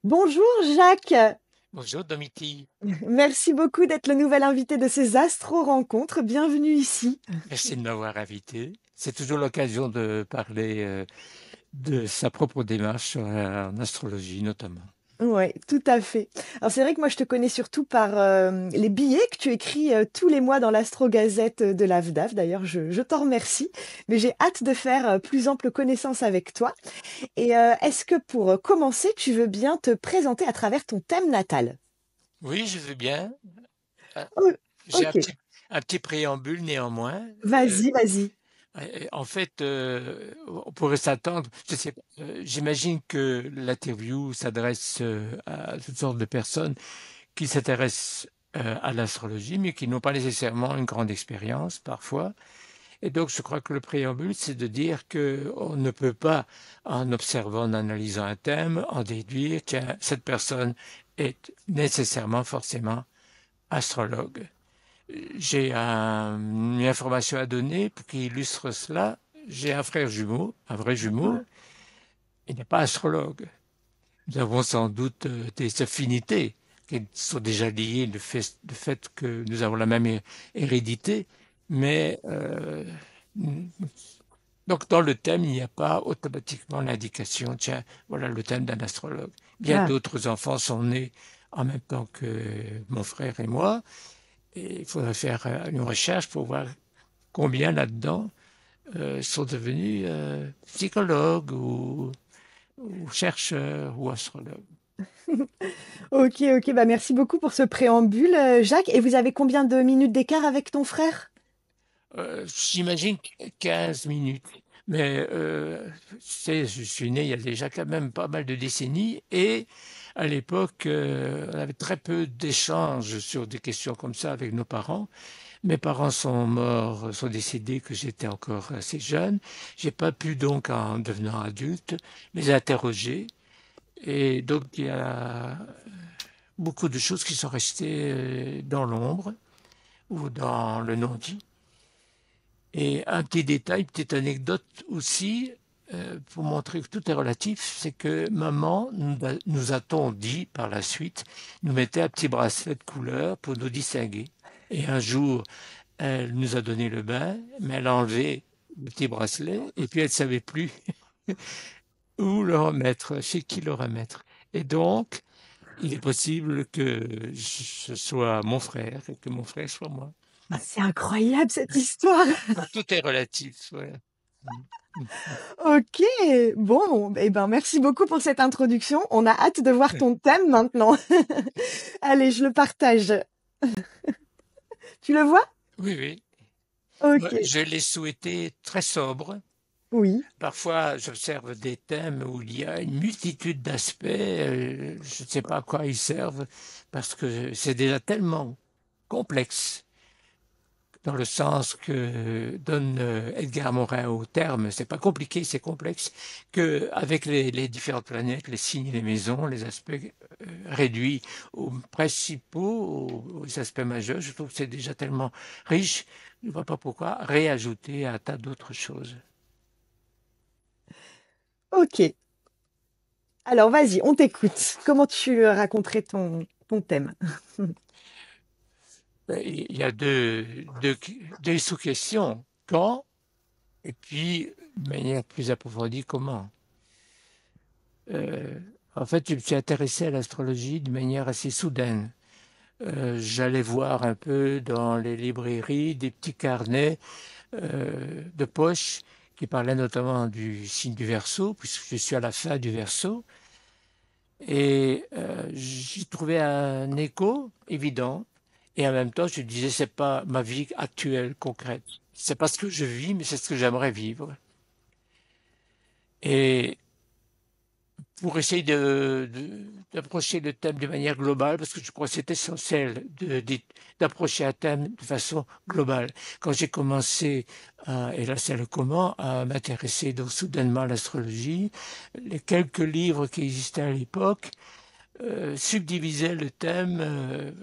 Bonjour Jacques, Bonjour Domiti, merci beaucoup d'être le nouvel invité de ces Astro-Rencontres. Bienvenue ici. merci de m'avoir invité. C'est toujours l'occasion de parler de sa propre démarche en astrologie notamment. Ouais, tout à fait. Alors c'est vrai que moi je te connais surtout par les billets que tu écris tous les mois dans l'Astro-Gazette de l'AFDAF. D'ailleurs, je t'en remercie, mais j'ai hâte de faire plus ample connaissance avec toi. Et est-ce que pour commencer, tu veux bien te présenter à travers ton thème natal? Oui, je veux bien. Euh, Oh, J'ai ok, un petit préambule néanmoins. vas-y, vas-y. En fait, on pourrait s'attendre, je sais pas, j'imagine que l'interview s'adresse à toutes sortes de personnes qui s'intéressent à l'astrologie, mais qui n'ont pas nécessairement une grande expérience parfois. Et donc, je crois que le préambule, c'est de dire que on ne peut pas, en observant, en analysant un thème, en déduire, tiens, cette personne est nécessairement, forcément, astrologue. Une information à donner pour qui illustre cela. J'ai un frère jumeau, un vrai jumeau, il n'est pas astrologue. Nous avons sans doute des affinités qui sont déjà liées du fait que nous avons la même hérédité, mais donc, dans le thème, il n'y a pas automatiquement l'indication, tiens, voilà le thème d'un astrologue. Bien Ah. d'autres enfants sont nés en même temps que mon frère et moi, et il faudrait faire une recherche pour voir combien là-dedans sont devenus psychologues ou chercheurs ou astrologues. Ok, ok, bah merci beaucoup pour ce préambule, Jacques. Et vous avez combien de minutes d'écart avec ton frère? J'imagine 15 minutes. Mais je suis né il y a déjà quand même pas mal de décennies et à l'époque, on avait très peu d'échanges sur des questions comme ça avec nos parents. Mes parents sont morts, sont décédés que j'étais encore assez jeune. J'ai pas pu donc, en devenant adulte, les interroger. Et donc, il y a beaucoup de choses qui sont restées dans l'ombre ou dans le non-dit. Et un petit détail, petite anecdote aussi, pour montrer que tout est relatif, c'est que maman, nous a-t-on dit par la suite, nous mettait un petit bracelet de couleur pour nous distinguer. Et un jour, elle nous a donné le bain, mais elle a enlevé le petit bracelet et puis elle ne savait plus où le remettre, chez qui le remettre. Et donc, il est possible que ce soit mon frère et que mon frère soit moi. Ah, c'est incroyable cette histoire. Donc, tout est relatif. Ouais. Ok, bon, eh ben merci beaucoup pour cette introduction. On a hâte de voir ton thème maintenant. Allez, je le partage. Tu le vois? Oui, oui. Moi, Ok, je l'ai souhaité très sobre. oui. Parfois, j'observe des thèmes où il y a une multitude d'aspects. Je ne sais pas à quoi ils servent parce que c'est déjà tellement complexe dans le sens que donne Edgar Morin au terme. C'est pas compliqué, c'est complexe. Que avec les différentes planètes, les signes, les maisons, les aspects réduits aux principaux, aux aspects majeurs, je trouve que c'est déjà tellement riche. Je ne vois pas pourquoi réajouter un tas d'autres choses. Ok. Alors vas-y, on t'écoute. Comment tu raconterais ton thème? Il y a deux sous-questions. Quand? Et puis, de manière plus approfondie, comment? Euh, En fait, je me suis intéressé à l'astrologie de manière assez soudaine. J'allais voir un peu dans les librairies des petits carnets de poche qui parlaient notamment du signe du Verseau, puisque je suis à la fin du Verseau. Et j'y trouvais un écho évident. Et en même temps, je disais, c'est pas ma vie actuelle, concrète. C'est pas ce que je vis, mais c'est ce que j'aimerais vivre. Et pour essayer d'approcher le thème de manière globale, parce que je crois que c'est essentiel d'approcher un thème de façon globale. Quand j'ai commencé, et là c'est le comment, à m'intéresser donc soudainement à l'astrologie, les quelques livres qui existaient à l'époque subdivisaient le thème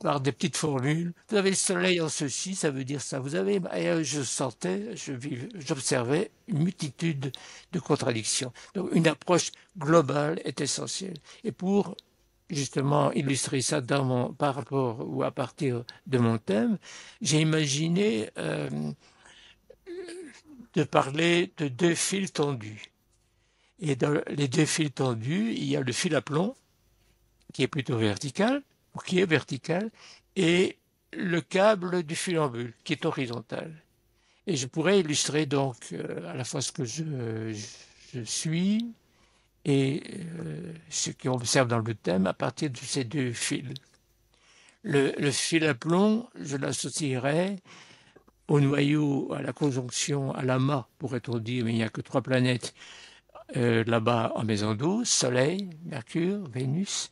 par des petites formules. Vous avez le soleil en ceci, ça veut dire ça. Vous avez, et je sentais, j'observais une multitude de contradictions. Donc une approche globale est essentielle. Et pour justement illustrer ça par rapport ou à partir de mon thème, j'ai imaginé de parler de deux fils tendus. Et dans les deux fils tendus, il y a le fil à plomb qui est plutôt vertical, ou qui est vertical, et le câble du funambule qui est horizontal. Et je pourrais illustrer donc à la fois ce que je suis et ce qu'on observe dans le thème à partir de ces deux fils. Le fil à plomb, je l'associerais au noyau, à la conjonction, à l'amas, pourrait-on dire, mais il n'y a que 3 planètes là-bas en maison 12, Soleil, Mercure, Vénus,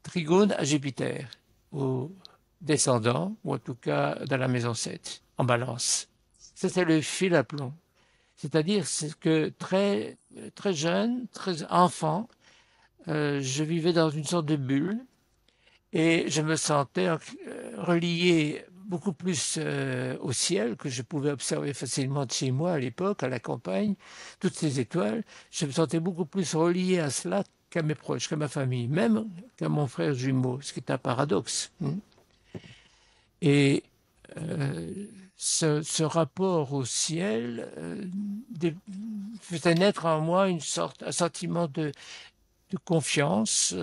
Trigone à Jupiter, au descendant, ou en tout cas dans la maison 7, en balance. C'était le fil à plomb. C'est-à-dire que très, très jeune, très enfant, je vivais dans une sorte de bulle et je me sentais relié beaucoup plus au ciel, que je pouvais observer facilement de chez moi à l'époque, à la campagne, toutes ces étoiles. Je me sentais beaucoup plus relié à cela qu'à mes proches, qu'à ma famille, même qu'à mon frère jumeau, ce qui est un paradoxe. Et ce rapport au ciel faisait naître en moi un sentiment de confiance,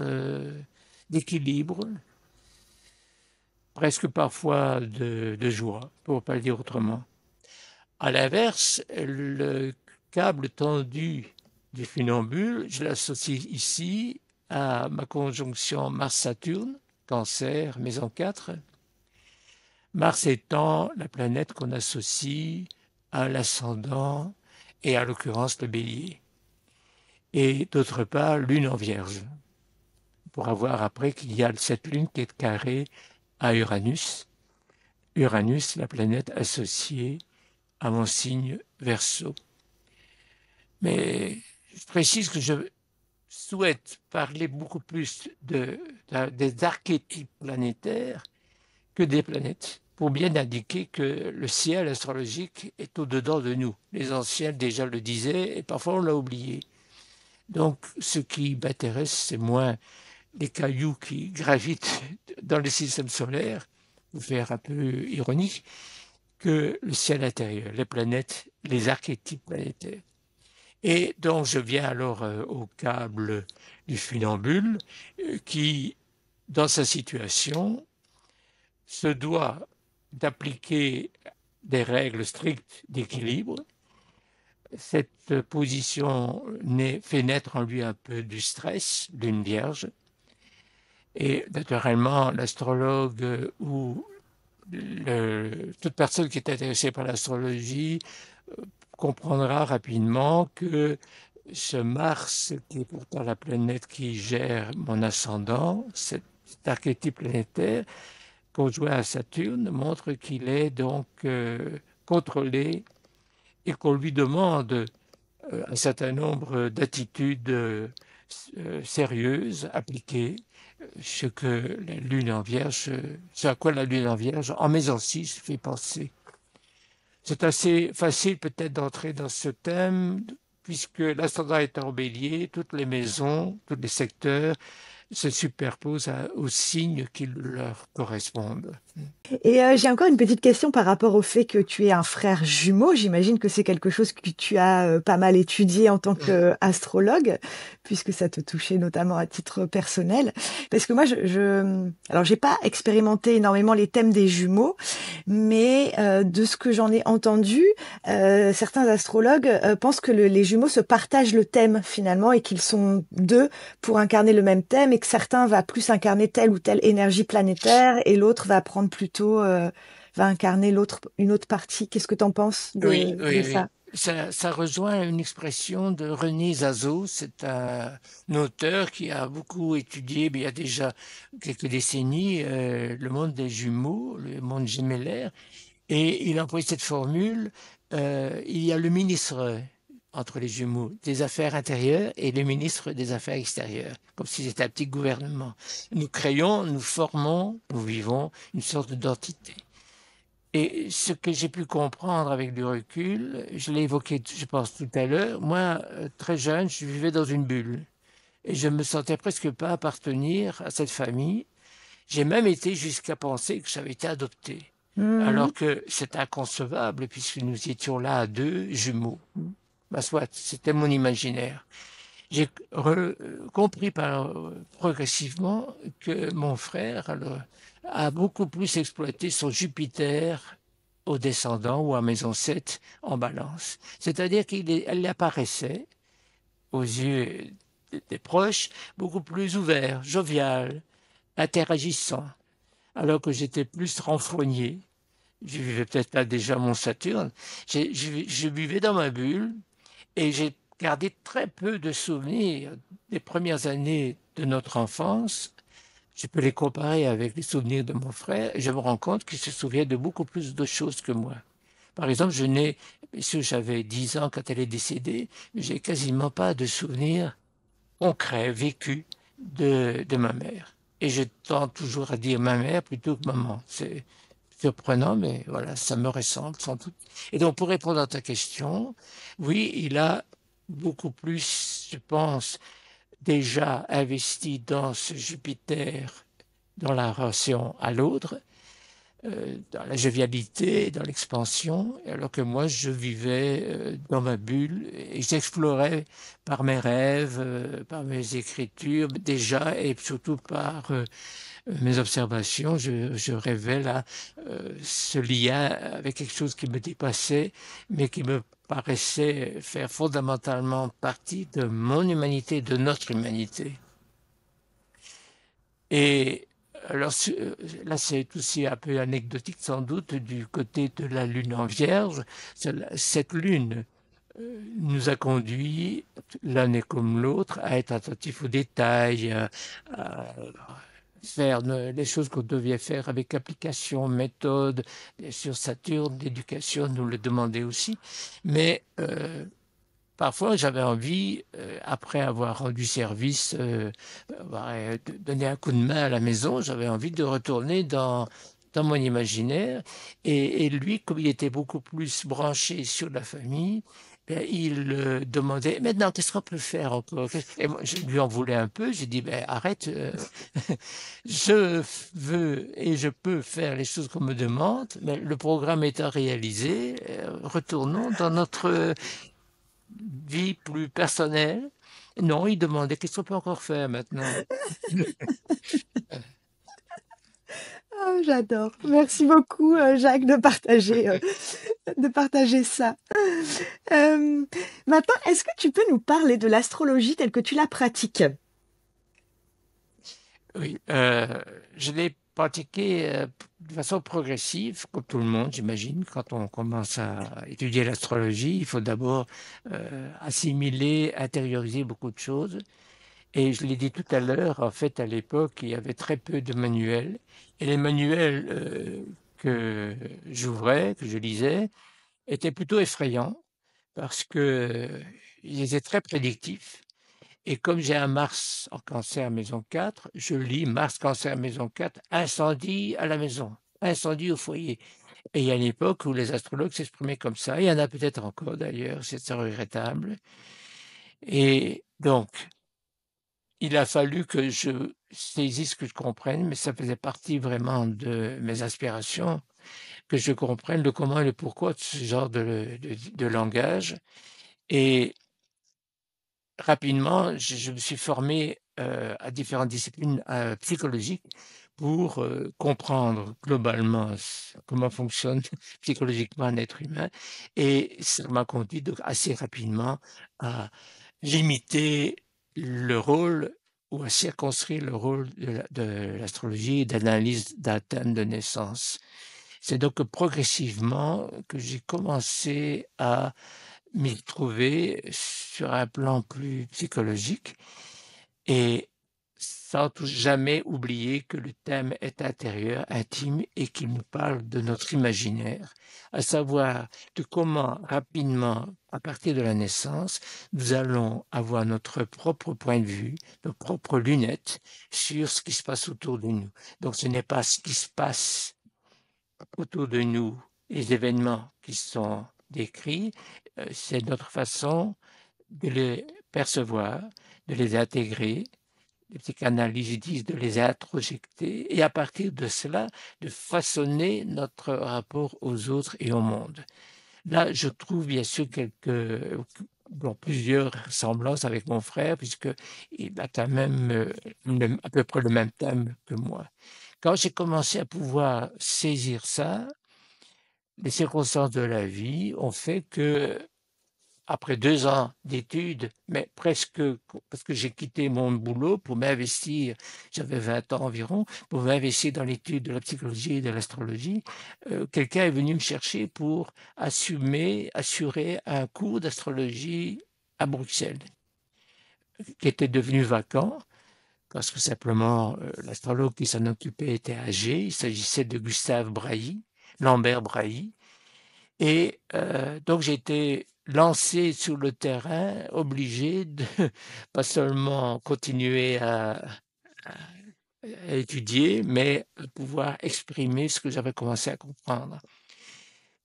d'équilibre, presque parfois de joie, pour ne pas le dire autrement. À l'inverse, le câble tendu du funambule, je l'associe ici à ma conjonction Mars-Saturne, Cancer, maison 4. Mars étant la planète qu'on associe à l'ascendant et à l'occurrence le bélier. Et d'autre part, Lune en Vierge. On pourra voir après qu'il y a cette Lune qui est carrée à Uranus. Uranus, la planète associée à mon signe Verseau. Mais je précise que je souhaite parler beaucoup plus des archétypes planétaires que des planètes, pour bien indiquer que le ciel astrologique est au-dedans de nous. Les anciens déjà le disaient et parfois on l'a oublié. Donc ce qui m'intéresse, c'est moins les cailloux qui gravitent dans le système solaire, pour faire un peu ironique, que le ciel intérieur, les planètes, les archétypes planétaires. Et donc je viens alors au câble du funambule qui, dans sa situation, se doit d'appliquer des règles strictes d'équilibre. Cette position fait naître en lui un peu du stress d'une vierge. Et naturellement, l'astrologue ou toute personne qui est intéressée par l'astrologie comprendra rapidement que ce Mars, qui est pourtant la planète qui gère mon ascendant, cet archétype planétaire, conjoint à Saturne, montre qu'il est donc contrôlé et qu'on lui demande un certain nombre d'attitudes sérieuses, appliquées, ce que la Lune en Vierge, ce à quoi la Lune en Vierge, en maison 6, fait penser. C'est assez facile peut-être d'entrer dans ce thème, puisque l'ascendant est en Bélier, toutes les maisons, tous les secteurs se superposent aux signes qui leur correspondent. Et j'ai encore une petite question par rapport au fait que tu es un frère jumeau. J'imagine que c'est quelque chose que tu as pas mal étudié en tant qu'astrologue, puisque ça te touchait notamment à titre personnel. Parce que moi, alors j'ai pas expérimenté énormément les thèmes des jumeaux, mais de ce que j'en ai entendu, certains astrologues pensent que les jumeaux se partagent le thème finalement et qu'ils sont deux pour incarner le même thème et que certains va plus incarner telle ou telle énergie planétaire et l'autre va prendre plutôt va incarner une autre partie. Qu'est-ce que tu en penses de ça? Ça rejoint une expression de René Zazot. C'est un auteur qui a beaucoup étudié, mais il y a déjà quelques décennies, le monde des jumeaux, le monde gémellaire. Et il a employé cette formule. Il y a le ministre entre les jumeaux, des Affaires intérieures et le ministre des Affaires extérieures, comme si c'était un petit gouvernement. Nous créons, nous formons, nous vivons une sorte d'entité. Et ce que j'ai pu comprendre avec du recul, je l'ai évoqué, je pense, tout à l'heure, moi, très jeune, je vivais dans une bulle. Et je me sentais presque pas appartenir à cette famille. J'ai même été jusqu'à penser que j'avais été adopté. Mhm. Alors que c'est inconcevable, puisque nous étions là à deux jumeaux. Bah, soit, c'était mon imaginaire. J'ai compris progressivement que mon frère alors, a beaucoup plus exploité son Jupiter au descendant ou à maison 7 en balance. C'est-à-dire qu'elle apparaissait aux yeux des proches beaucoup plus ouvert, jovial, interagissant, alors que j'étais plus renfrogné. Je vivais peut-être là déjà mon Saturne. Je vivais dans ma bulle et j'ai gardé très peu de souvenirs des premières années de notre enfance. Je peux les comparer avec les souvenirs de mon frère et je me rends compte qu'il se souvient de beaucoup plus de choses que moi. Par exemple, bien sûr, j'avais 10 ans quand elle est décédée, mais j'ai quasiment pas de souvenirs concrets, vécus de ma mère. Et je tends toujours à dire ma mère plutôt que maman. C'est surprenant, mais voilà, ça me ressemble sans doute. Et donc, pour répondre à ta question, oui, il a beaucoup plus, je pense, déjà investi dans ce Jupiter, dans la relation à l'autre, dans la jovialité, dans l'expansion, alors que moi, je vivais dans ma bulle et j'explorais par mes rêves, par mes écritures déjà, et surtout par mes observations, je rêvais là ce lien avec quelque chose qui me dépassait, mais qui me paraissait faire fondamentalement partie de mon humanité, de notre humanité. Et alors là, c'est aussi un peu anecdotique sans doute du côté de la lune en Vierge. Cette lune nous a conduit, l'année comme l'autre, à être attentifs aux détails, à faire les choses qu'on devait faire avec application, méthode. Bien sûr, Saturne, l'éducation nous le demandait aussi. Mais parfois, j'avais envie, après avoir rendu service, donné un coup de main à la maison, j'avais envie de retourner dans mon imaginaire. Et lui, comme il était beaucoup plus branché sur la famille, ben, il demandait, maintenant, qu'est-ce qu'on peut faire encore? Et moi, je lui en voulais un peu. J'ai dit, ben, arrête, je veux et je peux faire les choses qu'on me demande, mais le programme étant réalisé, retournons dans notre vie plus personnelle. Non, il demandait qu'est-ce qu'on peut encore faire maintenant. Oh, j'adore. Merci beaucoup, Jacques, de partager ça. Euh, Maintenant, est-ce que tu peux nous parler de l'astrologie telle que tu la pratiques? Oui, je l'ai pratiqué de façon progressive, comme tout le monde, j'imagine. Quand on commence à étudier l'astrologie, il faut d'abord assimiler, intérioriser beaucoup de choses. Et je l'ai dit tout à l'heure, en fait, à l'époque, il y avait très peu de manuels. Et les manuels que j'ouvrais, que je lisais, étaient plutôt effrayants parce que ils étaient très prédictifs. Et comme j'ai un Mars en Cancer maison 4, je lis Mars Cancer maison 4, incendie à la maison, incendie au foyer. Et il y a une époque où les astrologues s'exprimaient comme ça. Il y en a peut-être encore d'ailleurs, c'est regrettable. Et donc, il a fallu que je saisisse, que je comprenne, mais ça faisait partie vraiment de mes aspirations, que je comprenne le comment et le pourquoi de ce genre de langage. Et rapidement, je me suis formé à différentes disciplines psychologiques pour comprendre globalement comment fonctionne psychologiquement un être humain. Et ça m'a conduit donc assez rapidement à limiter le rôle ou à circonscrire le rôle de l'astrologie et d'analyse d'un thème de naissance. C'est donc progressivement que j'ai commencé à m'y trouver sur un plan plus psychologique et sans jamais oublier que le thème est intérieur, intime, et qu'il nous parle de notre imaginaire, à savoir de comment rapidement, à partir de la naissance, nous allons avoir notre propre point de vue, nos propres lunettes sur ce qui se passe autour de nous. Donc ce n'est pas ce qui se passe autour de nous, les événements qui sont décrits, c'est notre façon de les percevoir, de les intégrer. Les psychanalystes disent de les introjecter et à partir de cela, de façonner notre rapport aux autres et au monde. Là, je trouve bien sûr plusieurs ressemblances avec mon frère, puisqu'il a quand même à peu près le même thème que moi. Quand j'ai commencé à pouvoir saisir ça, les circonstances de la vie ont fait que, après 2 ans d'études, mais presque, parce que j'ai quitté mon boulot pour m'investir, j'avais 20 ans environ, pour m'investir dans l'étude de la psychologie et de l'astrologie, quelqu'un est venu me chercher pour assurer un cours d'astrologie à Bruxelles, qui était devenu vacant, parce que simplement l'astrologue qui s'en occupait était âgé. Il s'agissait de Gustave Brahy, Lambert Brahy. Et donc j'ai été lancé sur le terrain, obligé de pas seulement continuer à étudier, mais à pouvoir exprimer ce que j'avais commencé à comprendre.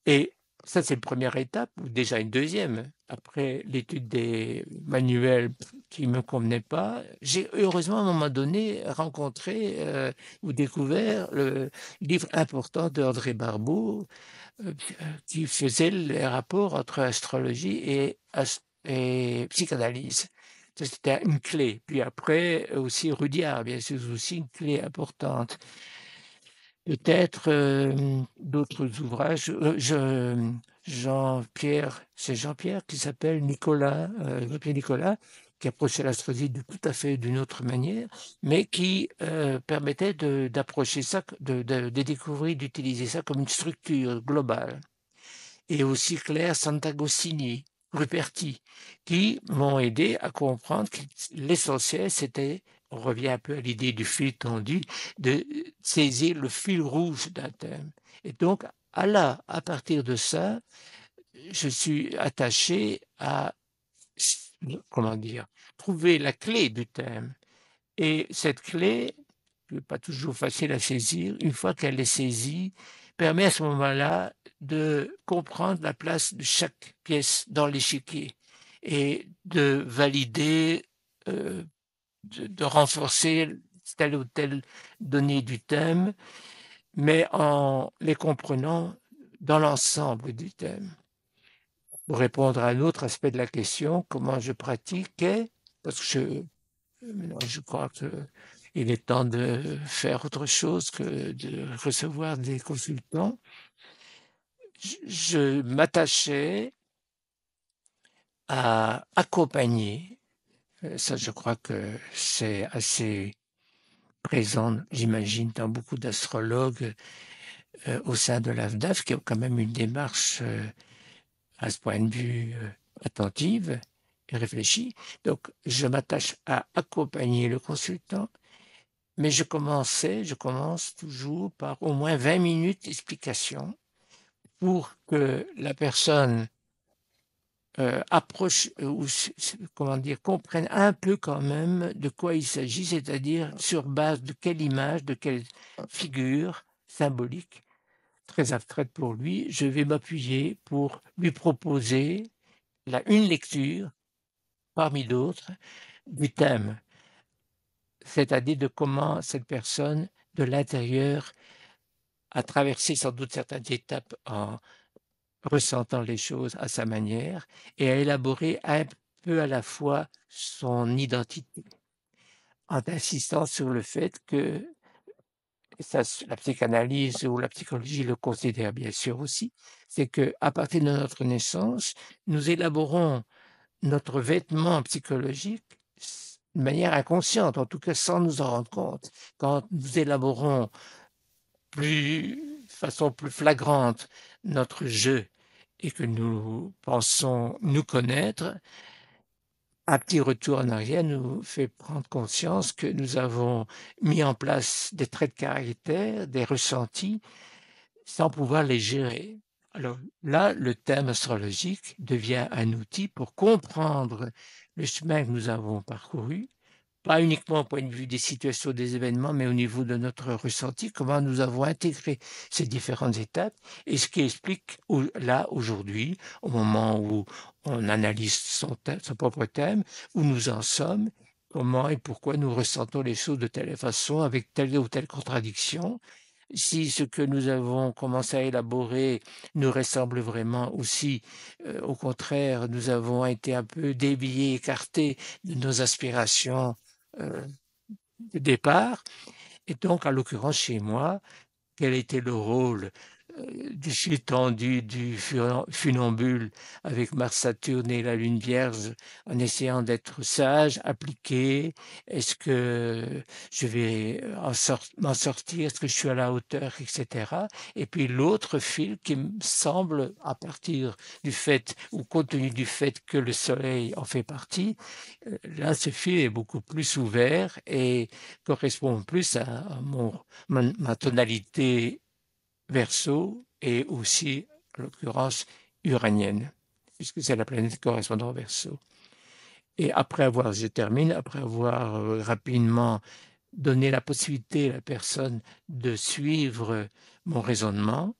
Et ça, c'est une première étape, ou déjà une deuxième. Après l'étude des manuels qui ne me convenaient pas, j'ai heureusement à un moment donné rencontré ou découvert le livre important d'André Barbeau, qui faisait les rapports entre astrologie et psychanalyse. Ça, c'était une clé. Puis après, aussi Rudyard, bien sûr, aussi une clé importante. Peut-être d'autres ouvrages. Jean-Pierre, c'est Jean-Pierre qui s'appelle Nicolas, Jean-Pierre Nicolas, qui approchait l'astrologie de tout à fait d'une autre manière, mais qui permettait d'approcher ça, de découvrir, d'utiliser ça comme une structure globale. Et aussi Claire Santagostini, Ruperti, qui m'ont aidé à comprendre que l'essentiel, c'était, on revient un peu à l'idée du fil tendu, de saisir le fil rouge d'un thème. Et donc, à partir de ça, je suis attaché à, comment dire, trouver la clé du thème. Et cette clé, qui n'est pas toujours facile à saisir, une fois qu'elle est saisie, permet à ce moment-là de comprendre la place de chaque pièce dans l'échiquier et de valider, de renforcer telle ou telle donnée du thème, mais en les comprenant dans l'ensemble du thème. Pour répondre à un autre aspect de la question, comment je pratiquais, parce que je crois qu'il est temps de faire autre chose que de recevoir des consultants. Je m'attachais à accompagner, ça je crois que c'est assez présent, j'imagine, dans beaucoup d'astrologues au sein de l'AFDAF, qui ont quand même une démarche à ce point de vue attentive et réfléchie. Donc je m'attache à accompagner le consultant. Mais je commence toujours par au moins 20 minutes d'explication pour que la personne approche ou comment dire, comprenne un peu quand même de quoi il s'agit, c'est-à-dire sur base de quelle image, de quelle figure symbolique, très abstraite pour lui, je vais m'appuyer pour lui proposer une lecture parmi d'autres du thème, c'est-à-dire de comment cette personne de l'intérieur a traversé sans doute certaines étapes en ressentant les choses à sa manière et a élaboré un peu à la fois son identité, en insistant sur le fait que, ça, la psychanalyse ou la psychologie le considère bien sûr aussi, c'est qu'à partir de notre naissance, nous élaborons notre vêtement psychologique de manière inconsciente, en tout cas sans nous en rendre compte. Quand nous élaborons de façon plus flagrante notre jeu et que nous pensons nous connaître, un petit retour en arrière nous fait prendre conscience que nous avons mis en place des traits de caractère, des ressentis, sans pouvoir les gérer. Alors là, le thème astrologique devient un outil pour comprendre le chemin que nous avons parcouru, pas uniquement au point de vue des situations, des événements, mais au niveau de notre ressenti, comment nous avons intégré ces différentes étapes, et ce qui explique là, aujourd'hui, au moment où on analyse son propre thème, où nous en sommes, comment et pourquoi nous ressentons les choses de telle façon, avec telle ou telle contradiction, si ce que nous avons commencé à élaborer nous ressemble vraiment aussi, au contraire, nous avons été un peu déviés, écartés de nos aspirations de départ. Et donc, à l'occurrence, chez moi, quel était le rôle du fil tendu du funambule avec Mars-Saturne et la Lune Vierge, en essayant d'être sage, appliqué? Est-ce que je vais m'en sortir? Est-ce que je suis à la hauteur, etc. Et puis l'autre fil qui me semble, à partir du fait ou compte tenu du fait que le Soleil en fait partie, là, ce fil est beaucoup plus ouvert et correspond plus à ma tonalité Verseau et aussi, en l'occurrence, uranienne, puisque c'est la planète correspondant au Verseau. Et je termine, après avoir rapidement donné la possibilité à la personne de suivre mon raisonnement,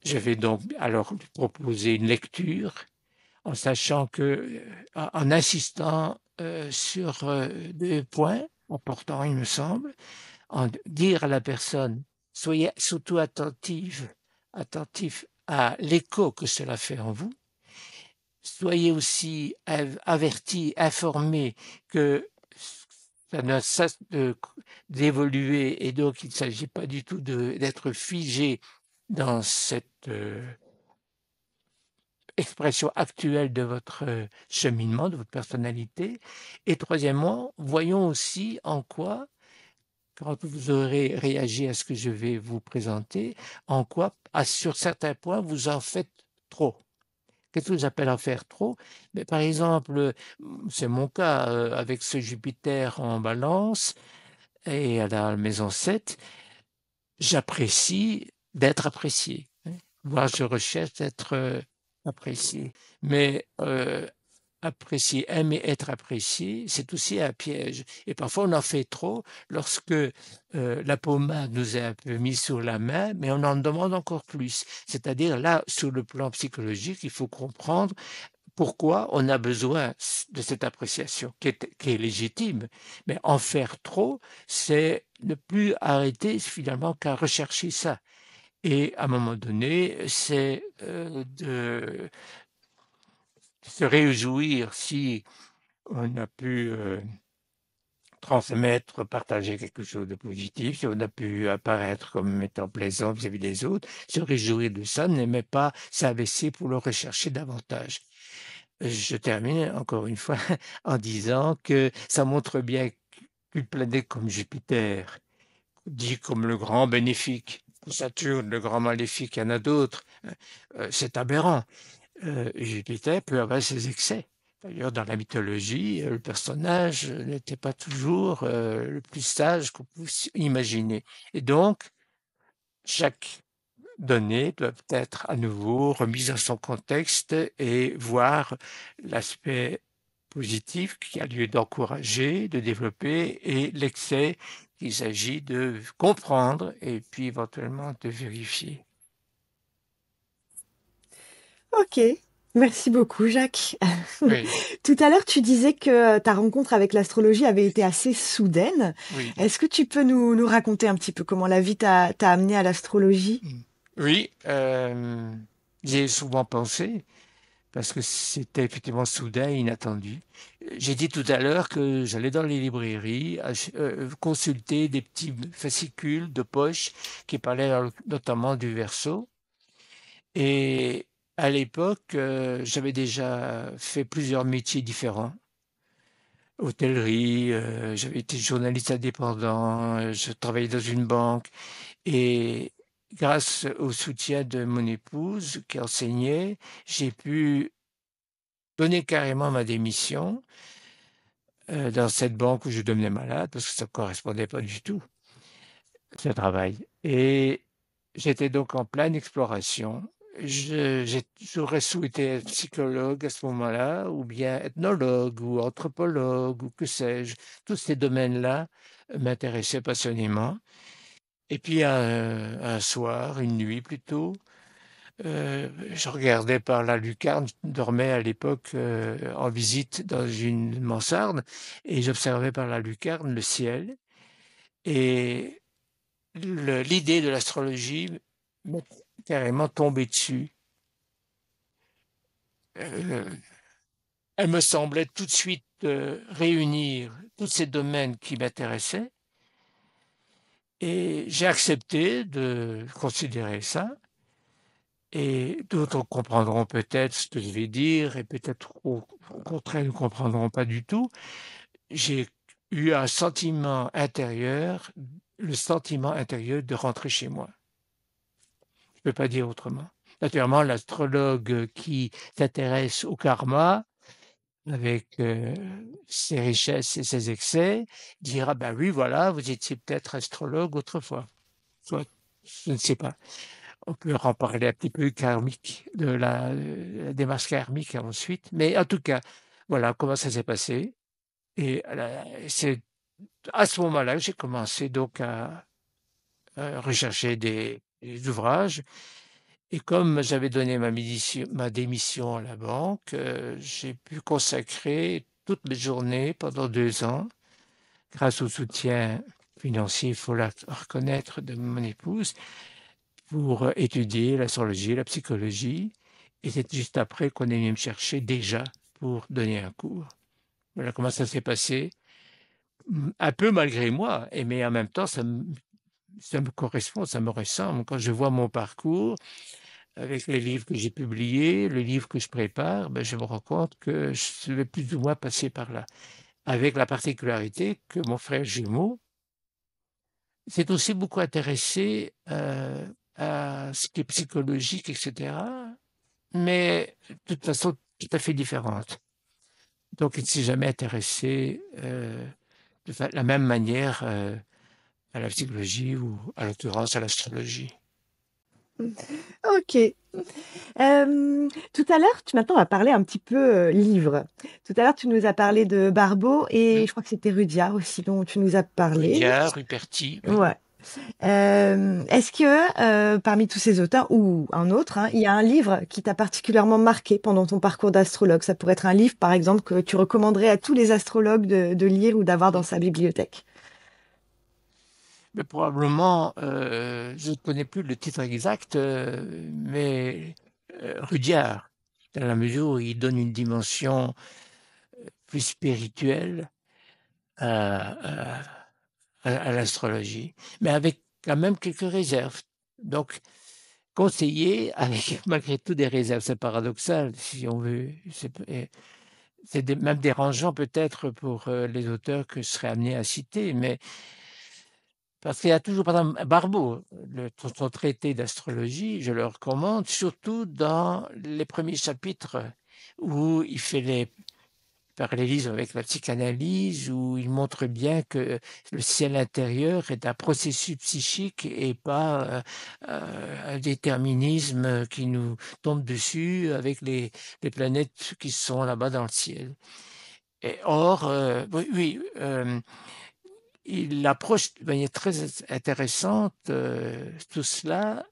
je vais donc alors lui proposer une lecture en sachant que, en insistant sur deux points importants, il me semble, dire à la personne, soyez surtout attentif à l'écho que cela fait en vous. Soyez aussi averti, informé que ça ne cesse d'évoluer et donc il ne s'agit pas du tout d'être figé dans cette expression actuelle de votre cheminement, de votre personnalité. Et troisièmement, voyons aussi en quoi, quand vous aurez réagi à ce que je vais vous présenter, en quoi, sur certains points, vous en faites trop. Qu'est-ce que j'appelle en faire trop? Mais par exemple, c'est mon cas avec ce Jupiter en balance et à la maison 7, j'apprécie d'être apprécié. Voire je recherche d'être apprécié. Mais aimer être apprécié, c'est aussi un piège. Et parfois, on en fait trop lorsque la pommade nous est un peu mise sur la main, mais on en demande encore plus. C'est-à-dire, là, sur le plan psychologique, il faut comprendre pourquoi on a besoin de cette appréciation qui est légitime. Mais en faire trop, c'est ne plus arrêter finalement qu'à rechercher ça. Et à un moment donné, c'est de se réjouir si on a pu transmettre, partager quelque chose de positif, si on a pu apparaître comme étant plaisant vis-à-vis des autres, se réjouir de ça, n'aimer pas s'abaisser pour le rechercher davantage. Je termine encore une fois en disant que ça montre bien qu'une planète comme Jupiter, dit comme le grand bénéfique, Saturne, le grand maléfique, il y en a d'autres, c'est aberrant. Jupiter peut avoir ses excès. D'ailleurs, dans la mythologie, le personnage n'était pas toujours le plus sage qu'on puisse imaginer. Et donc, chaque donnée doit être à nouveau remise dans son contexte et voir l'aspect positif qu'il y a lieu d'encourager, de développer, et l'excès qu'il s'agit de comprendre et puis éventuellement de vérifier. Ok, merci beaucoup, Jacques. Oui, Tout à l'heure, tu disais que ta rencontre avec l'astrologie avait été assez soudaine. oui. Est-ce que tu peux nous raconter un petit peu comment la vie t'a amené à l'astrologie? Oui, j'y ai souvent pensé parce que c'était effectivement soudain et inattendu. J'ai dit tout à l'heure que j'allais dans les librairies consulter des petits fascicules de poche qui parlaient notamment du Verseau. Et à l'époque, j'avais déjà fait plusieurs métiers différents. Hôtellerie, j'avais été journaliste indépendant, je travaillais dans une banque. Et grâce au soutien de mon épouse qui enseignait, j'ai pu donné carrément ma démission dans cette banque où je devenais malade parce que ça ne correspondait pas du tout, ce travail. Et j'étais donc en pleine exploration. J'aurais souhaité être psychologue à ce moment-là, ou bien ethnologue, ou anthropologue, ou que sais-je. Tous ces domaines-là m'intéressaient passionnément. Et puis un soir, une nuit plutôt, je regardais par la lucarne, je dormais à l'époque en visite dans une mansarde, et j'observais par la lucarne le ciel. Et l'idée de l'astrologie m'est carrément tombée dessus. Euh, Elle me semblait tout de suite réunir tous ces domaines qui m'intéressaient, et j'ai accepté de considérer ça. Et d'autres comprendront peut-être ce que je vais dire, et peut-être au contraire ne comprendront pas du tout. J'ai eu un sentiment intérieur, le sentiment intérieur de rentrer chez moi. Je ne peux pas dire autrement. Naturellement, l'astrologue qui s'intéresse au karma, avec ses richesses et ses excès, dira, ben oui, voilà, vous étiez peut-être astrologue autrefois. Soit, je ne sais pas. On peut en parler un petit peu karmique, de la démarche karmique ensuite. Mais en tout cas, voilà comment ça s'est passé. Et c'est à ce moment-là que j'ai commencé donc à rechercher des ouvrages. Et comme j'avais donné ma démission à la banque, j'ai pu consacrer toutes mes journées pendant 2 ans, grâce au soutien financier, il faut le reconnaître, de mon épouse, pour étudier l'astrologie, la psychologie. Et c'est juste après qu'on est venu me chercher déjà pour donner un cours. Voilà comment ça s'est passé, un peu malgré moi, mais en même temps, ça me correspond, ça me ressemble. Quand je vois mon parcours, avec les livres que j'ai publiés, le livre que je prépare, ben, je me rends compte que je vais plus ou moins passer par là. Avec la particularité que mon frère jumeau s'est aussi beaucoup intéressé à ce qui est psychologique, etc., mais de toute façon tout à fait différente. Donc, il ne s'est jamais intéressé de la même manière à la psychologie ou, à l'occurrence, à l'astrologie. Ok. Tout à l'heure, maintenant on va parler un petit peu livre. Tout à l'heure, tu nous as parlé de Barbeau et Oui. je crois que c'était Rudyard aussi dont tu nous as parlé. Rudyard, Ruperti, oui. Ouais. Est-ce que parmi tous ces auteurs ou un autre, hein, il y a un livre qui t'a particulièrement marqué pendant ton parcours d'astrologue? Ça pourrait être un livre, par exemple, que tu recommanderais à tous les astrologues de lire ou d'avoir dans sa bibliothèque. Mais probablement, je ne connais plus le titre exact, mais Rudyard, dans la mesure où il donne une dimension plus spirituelle à, à l'astrologie, mais avec quand même quelques réserves. Donc, conseiller avec malgré tout des réserves, c'est paradoxal si on veut. C'est même dérangeant peut-être pour les auteurs que je serais amené à citer, mais parce qu'il y a toujours, par exemple, Barbeau, son traité d'astrologie, je le recommande, surtout dans les premiers chapitres où il fait les parallélismes avec la psychanalyse, où il montre bien que le ciel intérieur est un processus psychique et pas un déterminisme qui nous tombe dessus avec les planètes qui sont là-bas dans le ciel. Et or, oui, oui, il approche de manière très intéressante tout cela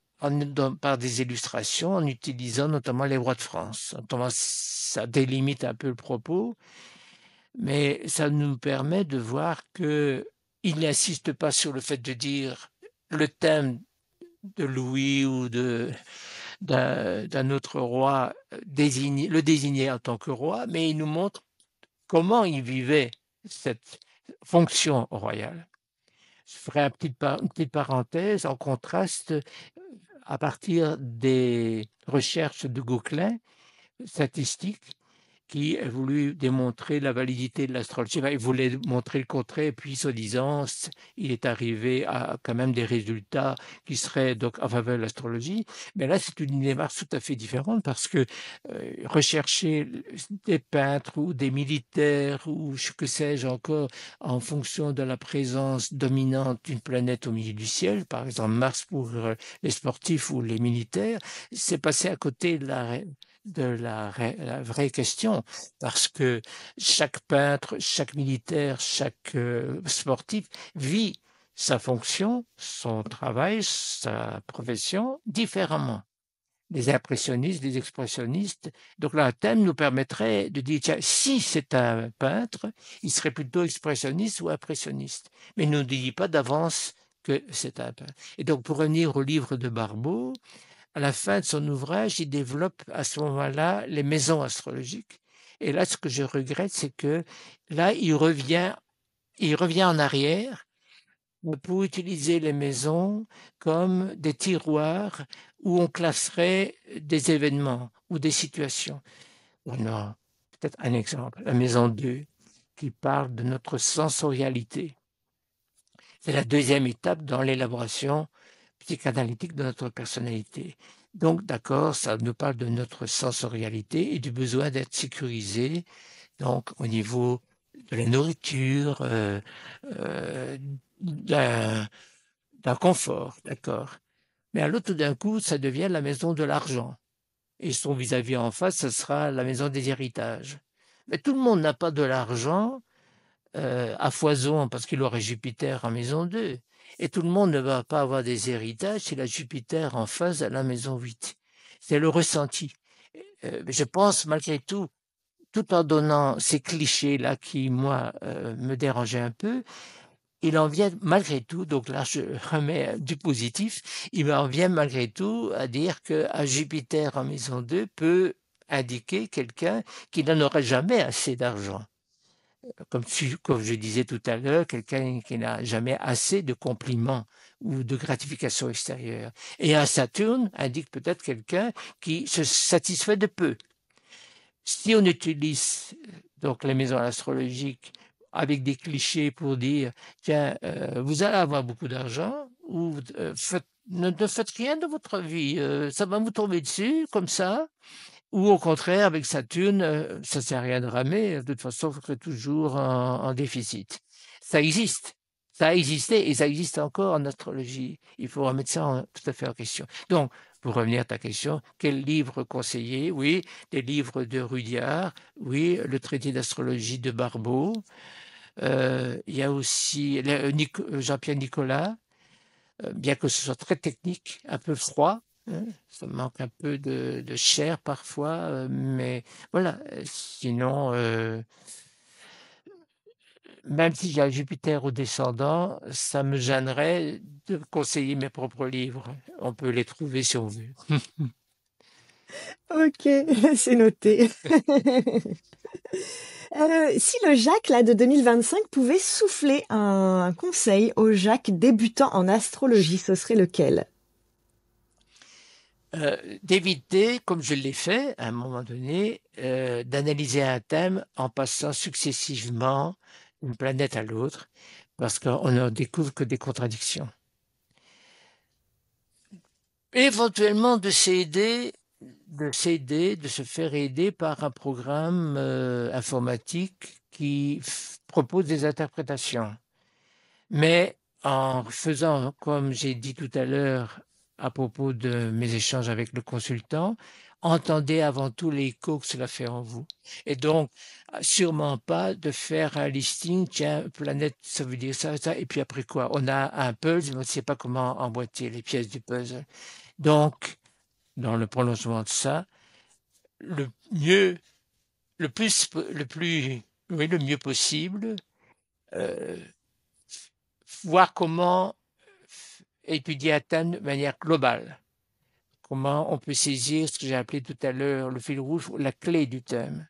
par des illustrations, en utilisant notamment les rois de France. Notamment, ça délimite un peu le propos, mais ça nous permet de voir que il n'insiste pas sur le fait de dire le thème de Louis ou d'un autre roi, le désigner en tant que roi, mais il nous montre comment il vivait cette fonction royale. Je ferai une petite parenthèse en contraste à partir des recherches de Gauquelin, statistiques. qui a voulu démontrer la validité de l'astrologie. Enfin, il voulait montrer le contraire, et puis, soi-disant, il est arrivé à quand même des résultats qui seraient donc en faveur de l'astrologie. Mais là, c'est une démarche tout à fait différente parce que rechercher des peintres ou des militaires ou ce que sais-je encore en fonction de la présence dominante d'une planète au milieu du ciel, par exemple Mars pour les sportifs ou les militaires, c'est passé à côté de la vraie question, parce que chaque peintre, chaque militaire, chaque sportif vit sa fonction, son travail, sa profession différemment. Les impressionnistes, les expressionnistes. Donc là, un thème nous permettrait de dire, tiens, si c'est un peintre, il serait plutôt expressionniste ou impressionniste. Mais il ne nous dit pas d'avance que c'est un peintre. Et donc, pour revenir au livre de Barbeau, à la fin de son ouvrage, il développe à ce moment-là les maisons astrologiques. Et là, ce que je regrette, c'est que là, il revient en arrière pour utiliser les maisons comme des tiroirs où on classerait des événements ou des situations. On a peut-être un exemple, la maison 2, qui parle de notre sensorialité. C'est la deuxième étape dans l'élaboration psychanalytique de notre personnalité. Donc, d'accord, ça nous parle de notre sensorialité et du besoin d'être sécurisé, donc au niveau de la nourriture, d'un confort, d'accord. Mais alors tout d'un coup, ça devient la maison de l'argent. Et son vis-à-vis en face, ce sera la maison des héritages. Mais tout le monde n'a pas de l'argent à foison parce qu'il aurait Jupiter en maison 2. Et tout le monde ne va pas avoir des héritages s'il a Jupiter en face à la maison 8. C'est le ressenti. Je pense malgré tout en donnant ces clichés-là qui, moi, me dérangeaient un peu, il en vient malgré tout, donc là je remets du positif, il en vient malgré tout à dire qu'un Jupiter en maison 2 peut indiquer quelqu'un qui n'en aurait jamais assez d'argent. Comme je disais tout à l'heure, quelqu'un qui n'a jamais assez de compliments ou de gratification extérieure. Et un Saturne indique peut-être quelqu'un qui se satisfait de peu. Si on utilise donc les maisons astrologiques avec des clichés pour dire, tiens, vous allez avoir beaucoup d'argent, ou ne faites rien de votre vie, ça va vous tomber dessus comme ça, ou au contraire, avec Saturne, ça ne sert à rien de ramer, de toute façon, vous serez toujours en déficit. Ça existe. Ça a existé et ça existe encore en astrologie. Il faut remettre ça tout à fait en question. Donc, pour revenir à ta question, quel livre conseiller? Oui, des livres de Rudyard, oui, le traité d'astrologie de Barbeau. Il y a aussi Jean-Pierre Nicolas, bien que ce soit très technique, un peu froid, hein, ça manque un peu de chair parfois, mais voilà. Sinon, même si j'ai un Jupiter au descendant, ça me gênerait de conseiller mes propres livres. On peut les trouver si on veut. Ok, c'est noté. Si le Jacques là de 2025 pouvait souffler un conseil au Jacques débutant en astrologie, ce serait lequel? D'éviter, comme je l'ai fait à un moment donné, d'analyser un thème en passant successivement d'une planète à l'autre, parce qu'on ne découvre que des contradictions. Éventuellement de s'aider, de se faire aider par un programme informatique qui propose des interprétations. Mais en faisant, comme j'ai dit tout à l'heure à propos de mes échanges avec le consultant, entendez avant tout l'écho que cela fait en vous. Et donc, sûrement pas de faire un listing, tiens, planète, ça veut dire ça, ça, et puis après quoi? On a un puzzle, mais on ne sait pas comment emboîter les pièces du puzzle. Donc, dans le prolongement de ça, le mieux, oui, le mieux possible, euh, voir comment étudier un thème de manière globale. Comment on peut saisir ce que j'ai appelé tout à l'heure le fil rouge, la clé du thème.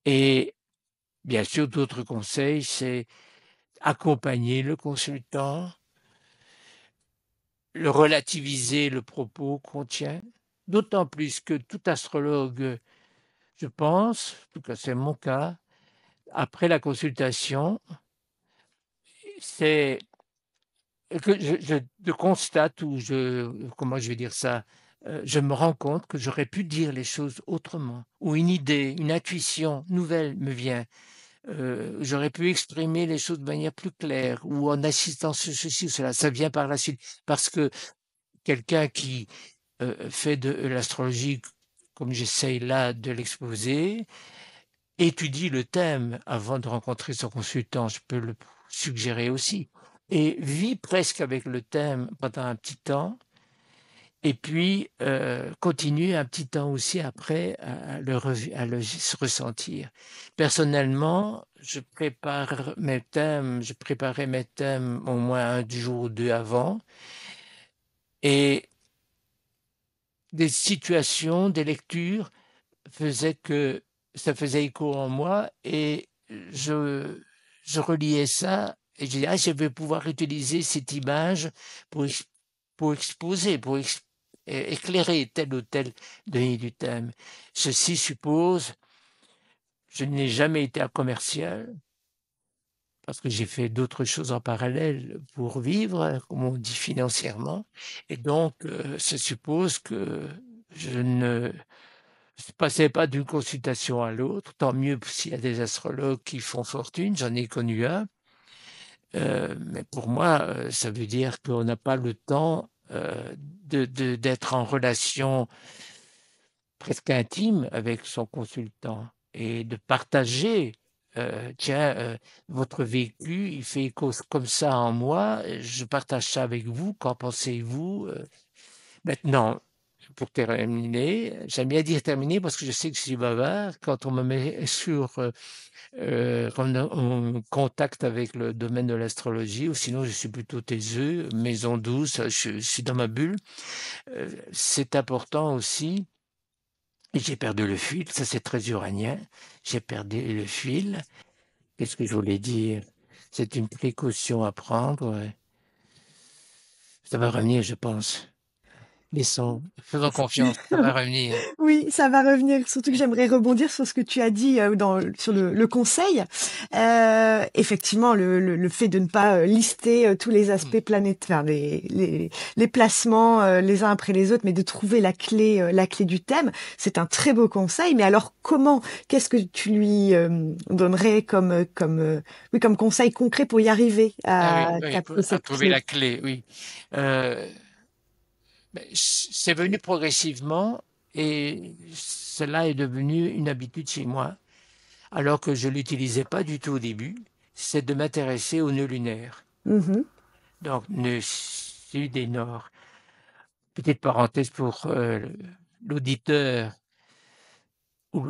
Et bien sûr, d'autres conseils, c'est accompagner le consultant, le relativiser le propos qu'on tient, d'autant plus que tout astrologue je pense, en tout cas c'est mon cas, après la consultation, c'est que je constate ou comment je vais dire ça? Je me rends compte que j'aurais pu dire les choses autrement ou une idée, une intuition nouvelle me vient. J'aurais pu exprimer les choses de manière plus claire ou en insistant sur ceci ou cela. Ça vient par la suite parce que quelqu'un qui, fait de l'astrologie comme j'essaye là de l'exposer, étudie le thème avant de rencontrer son consultant, je peux le suggérer aussi, et vit presque avec le thème pendant un petit temps, et puis continue un petit temps aussi après à le ressentir. Personnellement, je préparais mes thèmes au moins un jour ou deux avant, et des situations, des lectures faisaient que ça faisait écho en moi et je reliais ça et je disais: «Ah, je vais pouvoir utiliser cette image pour pour exposer, pour éclairer tel ou tel donné du thème». Ceci suppose je n'ai jamais été un commercial parce que j'ai fait d'autres choses en parallèle pour vivre, comme on dit financièrement et donc ça suppose que je ne passais pas d'une consultation à l'autre, tant mieux s'il y a des astrologues qui font fortune, j'en ai connu un, mais pour moi, ça veut dire qu'on n'a pas le temps, d'être en relation presque intime avec son consultant et de partager, «Tiens, votre vécu, il fait écho comme ça en moi, je partage ça avec vous, qu'en pensez-vous?» Maintenant, pour terminer, j'aime bien dire terminer parce que je sais que je suis bavard. Quand on me met en contact avec le domaine de l'astrologie, ou sinon je suis plutôt taiseux, maison douce, je suis dans ma bulle. C'est important aussi, et j'ai perdu le fil, ça c'est très uranien, j'ai perdu le fil. Qu'est-ce que je voulais dire? C'est une précaution à prendre. Ça va revenir, je pense. Faisons confiance, ça va revenir. Oui, ça va revenir. Surtout que j'aimerais rebondir sur ce que tu as dit sur le conseil. Effectivement, le fait de ne pas lister tous les aspects planétaires, les placements les uns après les autres, mais de trouver la clé du thème, c'est un très beau conseil. Mais alors, comment, qu'est-ce que tu lui donnerais oui, comme conseil concret pour y arriver Ah à oui, oui, capter à cette trouver clé? la clé, oui. Euh, mais c'est venu progressivement et cela est devenu une habitude chez moi, alors que je l'utilisais pas du tout au début, c'est de m'intéresser aux nœuds lunaires. Mhm. Donc, nœud sud et nord. Petite parenthèse pour l'auditeur ou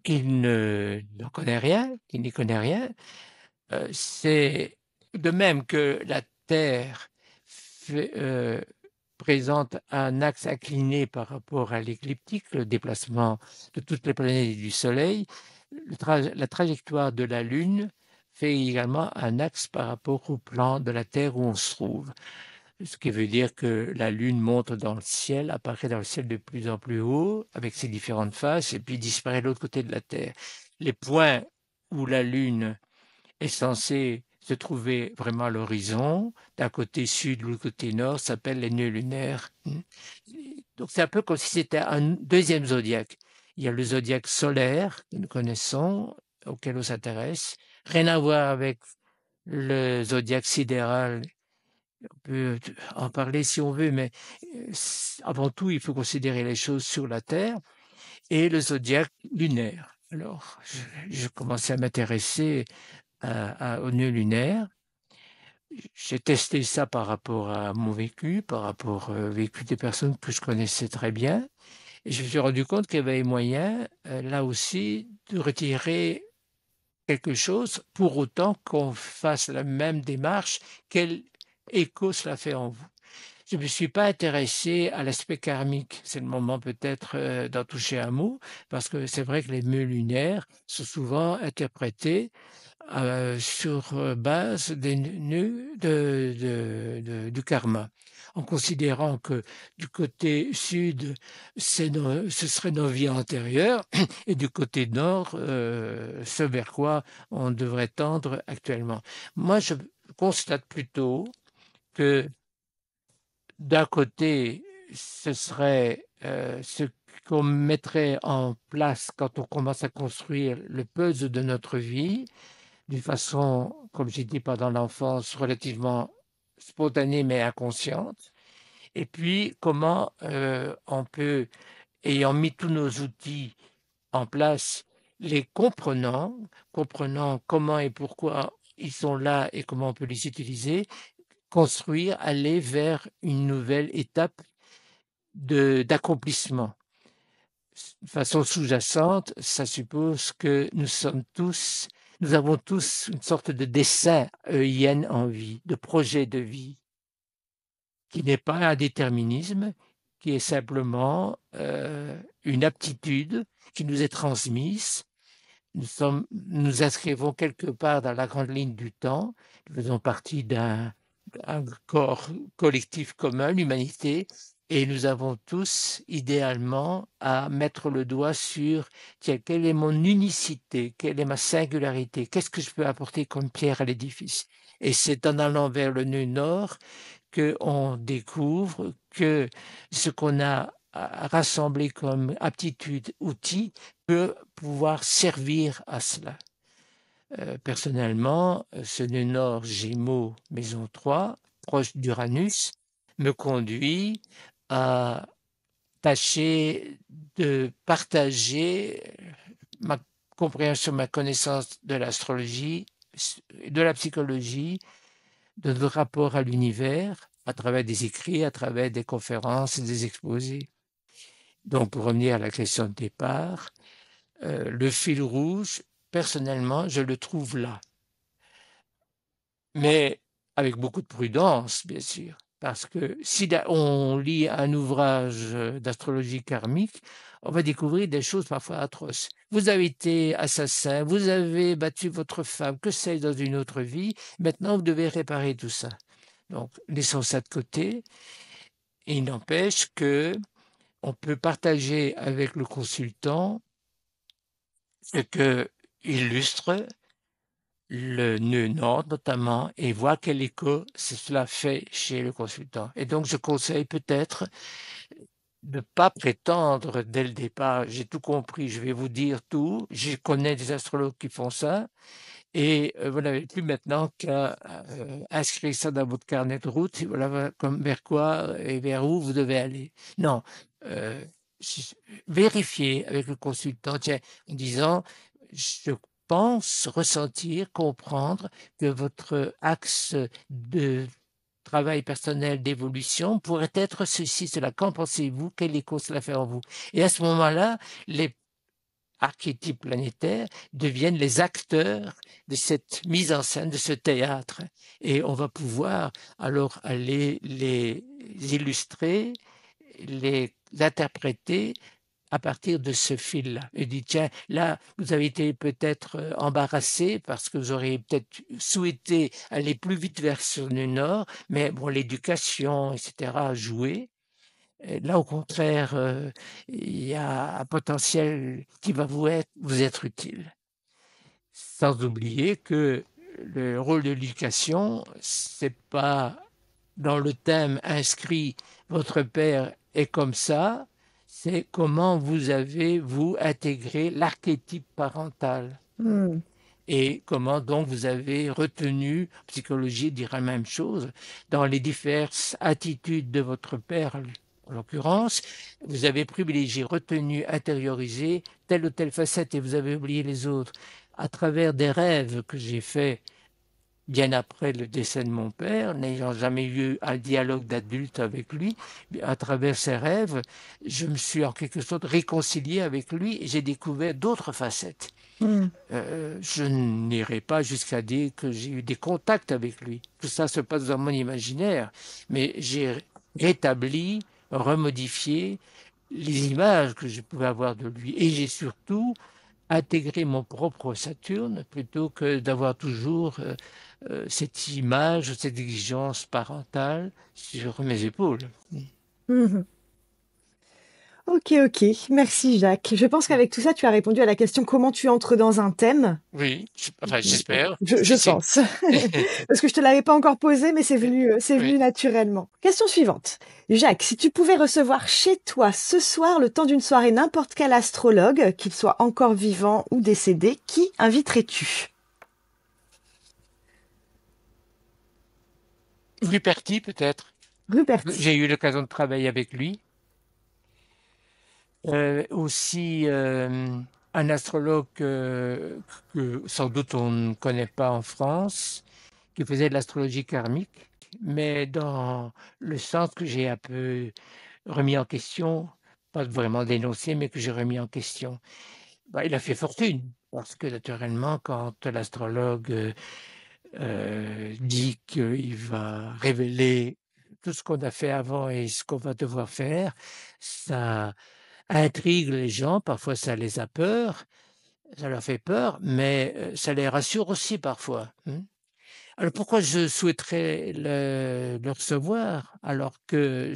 qui n'en connaît rien, qui n'y connaît rien. C'est de même que la Terre fait, présente un axe incliné par rapport à l'écliptique, le déplacement de toutes les planètes et du Soleil, la trajectoire de la Lune fait également un axe par rapport au plan de la Terre où on se trouve. Ce qui veut dire que la Lune monte dans le ciel, apparaît dans le ciel de plus en plus haut, avec ses différentes faces, et puis disparaît de l'autre côté de la Terre. Les points où la Lune est censée se trouver vraiment à l'horizon, d'un côté sud, de l'autre côté nord, s'appellent les nœuds lunaires. Donc c'est un peu comme si c'était un deuxième zodiaque. Il y a le zodiaque solaire que nous connaissons, auquel on s'intéresse, rien à voir avec le zodiaque sidéral. On peut en parler si on veut, mais avant tout, il faut considérer les choses sur la Terre et le zodiaque lunaire. Alors, je commençais à m'intéresser aux nœuds lunaires. J'ai testé ça par rapport à mon vécu, par rapport au vécu des personnes que je connaissais très bien. Et je me suis rendu compte qu'il y avait moyen, là aussi, de retirer quelque chose pour autant qu'on fasse la même démarche. Quel écho cela fait en vous? Je ne me suis pas intéressé à l'aspect karmique. C'est le moment peut-être d'en toucher un mot, parce que c'est vrai que les nœuds lunaires sont souvent interprétés sur base des nœuds du karma, en considérant que du côté sud, ce serait nos vies antérieures, et du côté nord, ce vers quoi on devrait tendre actuellement. Moi, je constate plutôt que d'un côté, ce serait ce qu'on mettrait en place quand on commence à construire le puzzle de notre vie, d'une façon, comme j'ai dit pendant l'enfance, relativement spontanée mais inconsciente. Et puis, comment on peut, ayant mis tous nos outils en place, les comprenant comment et pourquoi ils sont là et comment on peut les utiliser, construire, aller vers une nouvelle étape d'accomplissement. De façon sous-jacente, ça suppose que nous avons tous une sorte de dessin yin en vie, de projet de vie, qui n'est pas un déterminisme, qui est simplement une aptitude qui nous est transmise. Nous inscrivons quelque part dans la grande ligne du temps, nous faisons partie d'un corps collectif commun, l'humanité, et nous avons tous idéalement à mettre le doigt sur tiens, quelle est mon unicité, quelle est ma singularité, qu'est-ce que je peux apporter comme pierre à l'édifice. Et c'est en allant vers le nœud nord qu'on découvre que ce qu'on a rassemblé comme aptitude, outil, peut pouvoir servir à cela. Personnellement, ce nœud nord Gémeaux, maison 3, proche d'Uranus, me conduit à tâcher de partager ma compréhension, ma connaissance de l'astrologie, de la psychologie, de notre rapport à l'univers, à travers des écrits, à travers des conférences et des exposés. Donc, pour revenir à la question de départ, le fil rouge, personnellement, je le trouve là. Mais avec beaucoup de prudence, bien sûr. Parce que si on lit un ouvrage d'astrologie karmique, on va découvrir des choses parfois atroces. Vous avez été assassin, vous avez battu votre femme, que sais-je, dans une autre vie. Maintenant, vous devez réparer tout ça. Donc, laissons ça de côté. Et il n'empêche que on peut partager avec le consultant ce que illustre le nœud nord notamment et voir quel écho cela fait chez le consultant. Et donc, je conseille peut-être de ne pas prétendre dès le départ, j'ai tout compris, je vais vous dire tout, je connais des astrologues qui font ça, et vous n'avez plus maintenant qu'à inscrire ça dans votre carnet de route, et voilà comme vers quoi et vers où vous devez aller. Non, euh, vérifiez avec le consultant, tiens, en disant, je pense, ressentir, comprendre que votre axe de travail personnel, d'évolution, pourrait être ceci, cela. Qu'en pensez-vous? Quel écho cela fait en vous? Et à ce moment-là, les archétypes planétaires deviennent les acteurs de cette mise en scène, de ce théâtre. Et on va pouvoir alors aller les illustrer, les interpréter à partir de ce fil-là. Et dit, tiens, là, vous avez été peut-être embarrassé parce que vous auriez peut-être souhaité aller plus vite vers le nord, mais bon, l'éducation, etc., a joué. Et là, au contraire, il y a un potentiel qui va vous être utile. Sans oublier que le rôle de l'éducation, c'est pas dans le thème inscrit votre père est comme ça, c'est comment vous avez, vous, intégré l'archétype parental. Hmm. Et comment donc vous avez retenu, psychologie dira la même chose, dans les diverses attitudes de votre père, en l'occurrence, vous avez privilégié, retenu, intériorisé telle ou telle facette et vous avez oublié les autres. À travers des rêves que j'ai faits bien après le décès de mon père, n'ayant jamais eu un dialogue d'adulte avec lui, à travers ses rêves, je me suis en quelque sorte réconcilié avec lui et j'ai découvert d'autres facettes. Hmm. Je n'irai pas jusqu'à dire que j'ai eu des contacts avec lui. Tout ça se passe dans mon imaginaire, mais j'ai rétabli, remodifié les images que je pouvais avoir de lui. Et j'ai surtout intégrer mon propre Saturne plutôt que d'avoir toujours cette image, cette exigence parentale sur mes épaules. Mhm. Ok, ok. Merci Jacques. Je pense qu'avec tout ça, tu as répondu à la question comment tu entres dans un thème. Oui, enfin, j'espère. Je C'est- pense. Parce que je te l'avais pas encore posé, mais c'est Oui. venu naturellement. Question suivante. Jacques, si tu pouvais recevoir chez toi ce soir, le temps d'une soirée, n'importe quel astrologue, qu'il soit encore vivant ou décédé, qui inviterais-tu? Ruperti, peut-être. Ruperti. J'ai eu l'occasion de travailler avec lui. Aussi un astrologue que sans doute on ne connaît pas en France, qui faisait de l'astrologie karmique, mais dans le sens que j'ai un peu remis en question, pas vraiment dénoncé, mais que j'ai remis en question. Bah, il a fait fortune, parce que naturellement, quand l'astrologue dit qu'il va révéler tout ce qu'on a fait avant et ce qu'on va devoir faire, ça intrigue les gens, parfois ça les a peur, ça leur fait peur, mais ça les rassure aussi parfois. Alors pourquoi je souhaiterais le recevoir alors que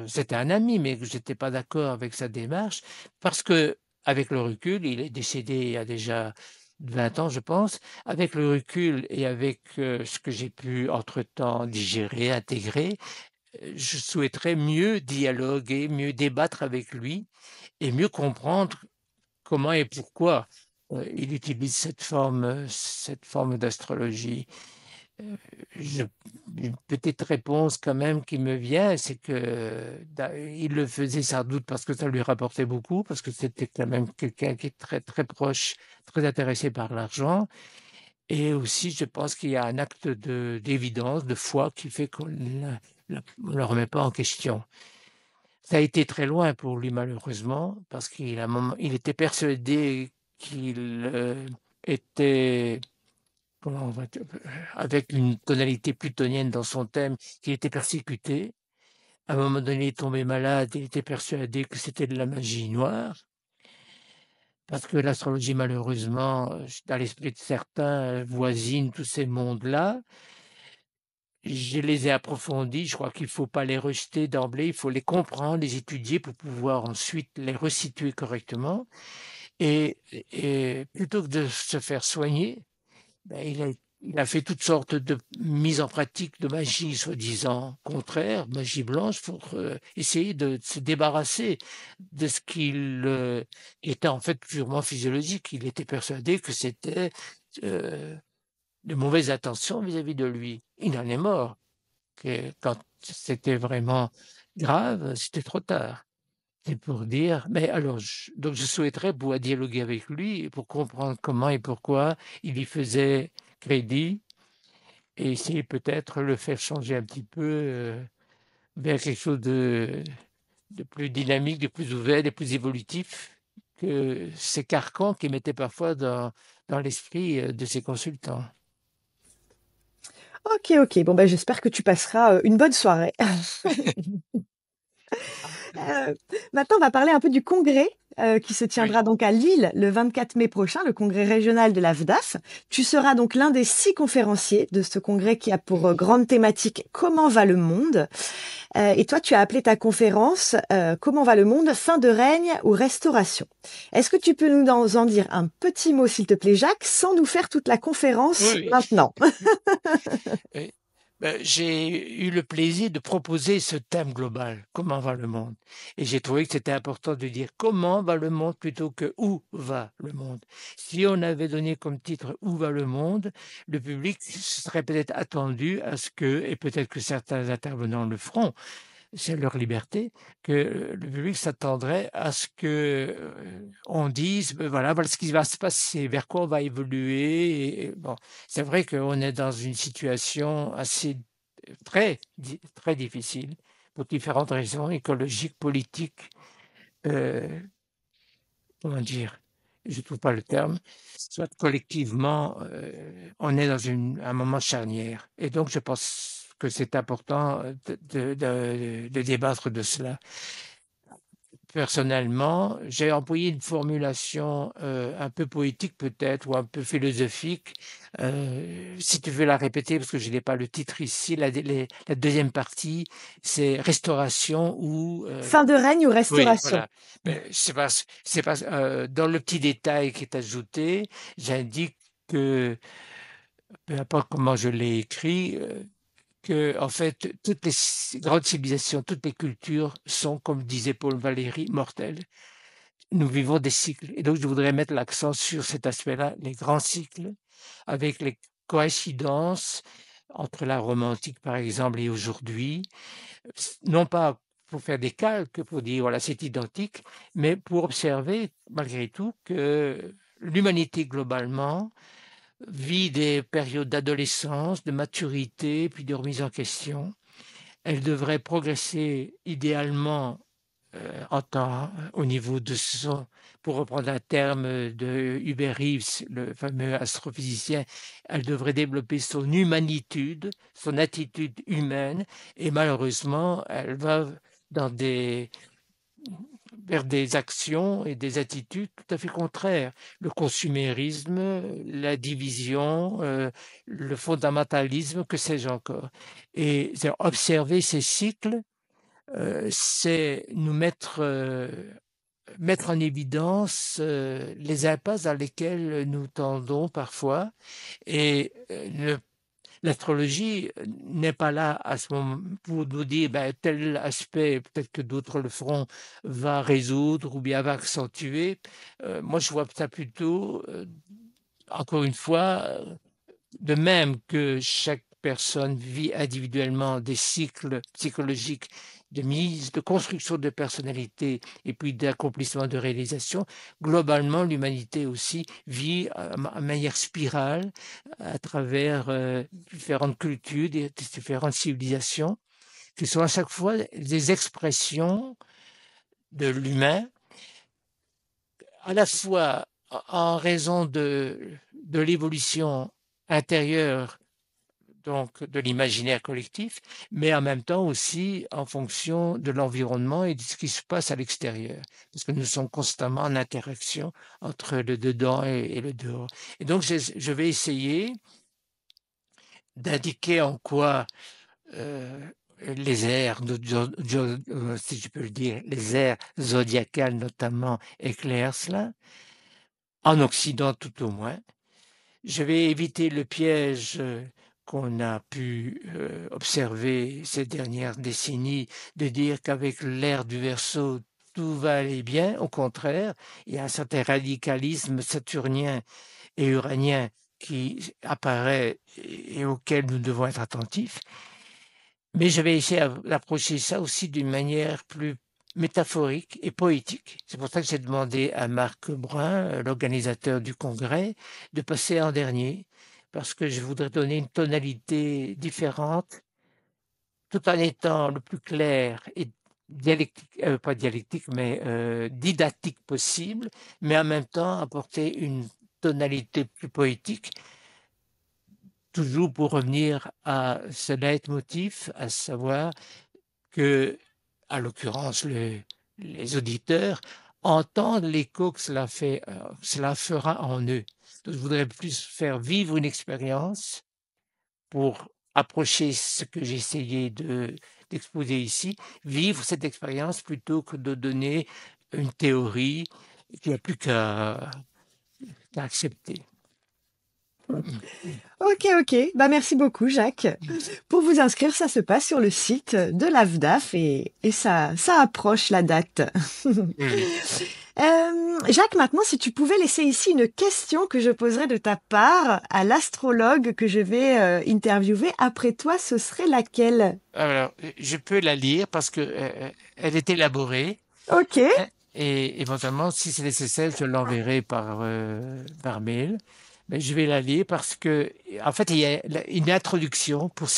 c'était un ami, mais que j'étais pas d'accord avec sa démarche? Parce que avec le recul, il est décédé il y a déjà 20 ans, je pense. Avec le recul et avec ce que j'ai pu entre-temps digérer, intégrer, je souhaiterais mieux dialoguer, mieux débattre avec lui et mieux comprendre comment et pourquoi il utilise cette forme d'astrologie. Je Une petite réponse quand même qui me vient, c'est que il le faisait sans doute parce que ça lui rapportait beaucoup, parce que c'était quand même quelqu'un qui est très très proche, très intéressé par l'argent, et aussi je pense qu'il y a un acte d'évidence, de foi qui fait qu'on ne le remet pas en question. Ça a été très loin pour lui malheureusement, parce il était persuadé qu'il était comment on va dire, avec une tonalité plutonienne dans son thème, qu'il était persécuté. À un moment donné, il est tombé malade, il était persuadé que c'était de la magie noire, parce que l'astrologie, malheureusement, dans l'esprit de certains, voisine tous ces mondes-là. Je les ai approfondis, je crois qu'il ne faut pas les rejeter d'emblée, il faut les comprendre, les étudier pour pouvoir ensuite les resituer correctement. Et, et plutôt que de se faire soigner, ben, il a fait toutes sortes de mises en pratique de magie soi-disant contraire, magie blanche, pour essayer de se débarrasser de ce qu'il était en fait purement physiologique. Il était persuadé que c'était euh, de mauvaises intentions vis-à-vis de lui. Il en est mort. Que quand c'était vraiment grave, c'était trop tard. C'est pour dire, mais alors, donc je souhaiterais pouvoir dialoguer avec lui pour comprendre comment et pourquoi il y faisait crédit et essayer peut-être le faire changer un petit peu vers quelque chose de plus dynamique, de plus ouvert, de plus évolutif que ces carcans qu'il mettait parfois dans l'esprit de ses consultants. Ok, ok. Bon, ben, j'espère que tu passeras une bonne soirée. Euh, Maintenant, on va parler un peu du congrès qui se Oui. tiendra donc à Lille le 24 mai prochain, le congrès régional de la l'AFDAF. Tu seras donc l'un des 6 conférenciers de ce congrès qui a pour grande thématique Comment va le monde? Et toi, tu as appelé ta conférence Comment va le monde? Fin de règne ou restauration? Est-ce que tu peux nous en dire un petit mot, s'il te plaît, Jacques, sans nous faire toute la Oui, conférence oui. maintenant? Oui. Ben, j'ai eu le plaisir de proposer ce thème global, comment va le monde? Et j'ai trouvé que c'était important de dire comment va le monde plutôt que où va le monde. Si on avait donné comme titre où va le monde, le public se serait peut-être attendu à ce que, et peut-être que certains intervenants le feront, c'est leur liberté, que le public s'attendrait à ce que on dise, ben voilà, voilà ce qui va se passer, vers quoi on va évoluer. Et bon, c'est vrai qu'on est dans une situation assez très difficile pour différentes raisons écologiques, politiques, euh, comment dire, je ne trouve pas le terme, soit collectivement, on est dans un moment charnière. Et donc, je pense que c'est important de débattre de cela. personnellement, j'ai employé une formulation un peu poétique peut-être ou un peu philosophique. Si tu veux la répéter, parce que je n'ai pas le titre ici, la deuxième partie, c'est restauration ou Fin de règne ou oui, restauration? voilà. Mais c'est pas dans le petit détail qui est ajouté, j'indique que peu importe comment je l'ai écrit, que en fait toutes les grandes civilisations, toutes les cultures sont, comme disait Paul Valéry, mortelles. Nous vivons des cycles. Et donc, je voudrais mettre l'accent sur cet aspect-là, les grands cycles, avec les coïncidences entre la Rome antique, par exemple, et aujourd'hui, non pas pour faire des calques, pour dire, voilà, c'est identique, mais pour observer, malgré tout, que l'humanité, globalement, vit des périodes d'adolescence, de maturité, puis de remise en question. Elle devrait progresser idéalement en temps au niveau de son, pour reprendre un terme de Hubert Reeves, le fameux astrophysicien, elle devrait développer son humanitude, son attitude humaine, et malheureusement, elle va dans vers des actions et des attitudes tout à fait contraires. Le consumérisme, la division, le fondamentalisme, que sais-je encore. Et observer ces cycles, c'est nous mettre en évidence les impasses dans lesquelles nous tendons parfois. Et l'astrologie n'est pas là à ce moment pour nous dire ben, tel aspect, peut-être que d'autres le feront, va résoudre ou bien va accentuer. Moi, je vois ça plutôt, encore une fois, de même que chaque personne vit individuellement des cycles psychologiques de mise, de construction de personnalité et puis d'accomplissement de réalisation, globalement, l'humanité aussi vit en manière spirale à travers différentes cultures, différentes civilisations, qui sont à chaque fois des expressions de l'humain, à la fois en raison de l'évolution intérieure donc de l'imaginaire collectif, mais en même temps aussi en fonction de l'environnement et de ce qui se passe à l'extérieur, parce que nous sommes constamment en interaction entre le dedans et le dehors. Et donc, je vais essayer d'indiquer en quoi les aires, si je peux le dire, les aires zodiacales notamment éclairent cela, en Occident tout au moins. Je vais éviter le piège qu'on a pu observer ces dernières décennies de dire qu'avec l'ère du Verseau, tout va aller bien. Au contraire, il y a un certain radicalisme saturnien et uranien qui apparaît et auquel nous devons être attentifs. Mais je vais essayer d'approcher ça aussi d'une manière plus métaphorique et poétique. C'est pour ça que j'ai demandé à Marc Brun, l'organisateur du congrès, de passer en dernier, parce que je voudrais donner une tonalité différente, tout en étant le plus clair et dialectique, pas dialectique, mais didactique possible, mais en même temps apporter une tonalité plus poétique, toujours pour revenir à ce leitmotiv, à savoir que, à l'occurrence, les auditeurs entendent l'écho que cela fait, cela fera en eux. Donc, je voudrais plus faire vivre une expérience pour approcher ce que j'ai essayé d'exposer ici, vivre cette expérience plutôt que de donner une théorie qu'il n'y a plus qu'à accepter. Ok, ok. Bah, merci beaucoup, Jacques. Pour vous inscrire, ça se passe sur le site de l'AFDAF et ça approche la date. Mm. Jacques, maintenant, si tu pouvais laisser ici une question que je poserai de ta part à l'astrologue que je vais interviewer après toi, ce serait laquelle? Alors, je peux la lire parce que elle est élaborée. Ok. Hein, et éventuellement, si c'est nécessaire, je l'enverrai par mail. Mais je vais la lire parce que, en fait, il y a une introduction pour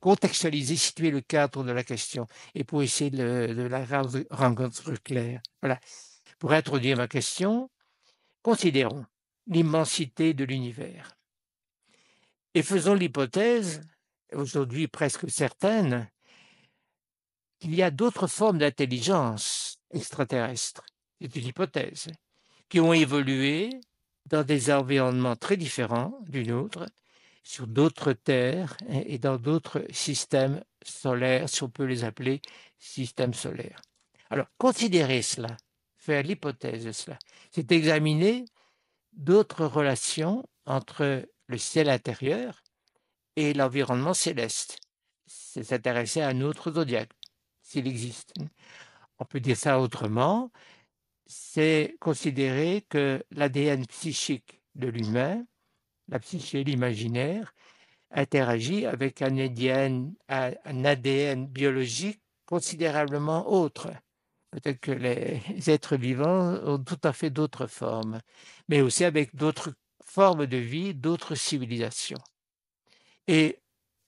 contextualiser, situer le cadre de la question et pour essayer de la rendre claire. Voilà. Pour introduire ma question, considérons l'immensité de l'univers et faisons l'hypothèse, aujourd'hui presque certaine, qu'il y a d'autres formes d'intelligence extraterrestres, c'est une hypothèse, qui ont évolué dans des environnements très différents du nôtre, sur d'autres terres et dans d'autres systèmes solaires, si on peut les appeler systèmes solaires. Alors, considérer cela, faire l'hypothèse de cela, c'est examiner d'autres relations entre le ciel intérieur et l'environnement céleste. C'est s'intéresser à un autre zodiaque, s'il existe. On peut dire ça autrement, c'est considérer que l'ADN psychique de l'humain, la psyché, l'imaginaire, interagit avec un ADN biologique considérablement autre. Peut-être que les êtres vivants ont tout à fait d'autres formes, mais aussi avec d'autres formes de vie, d'autres civilisations. Et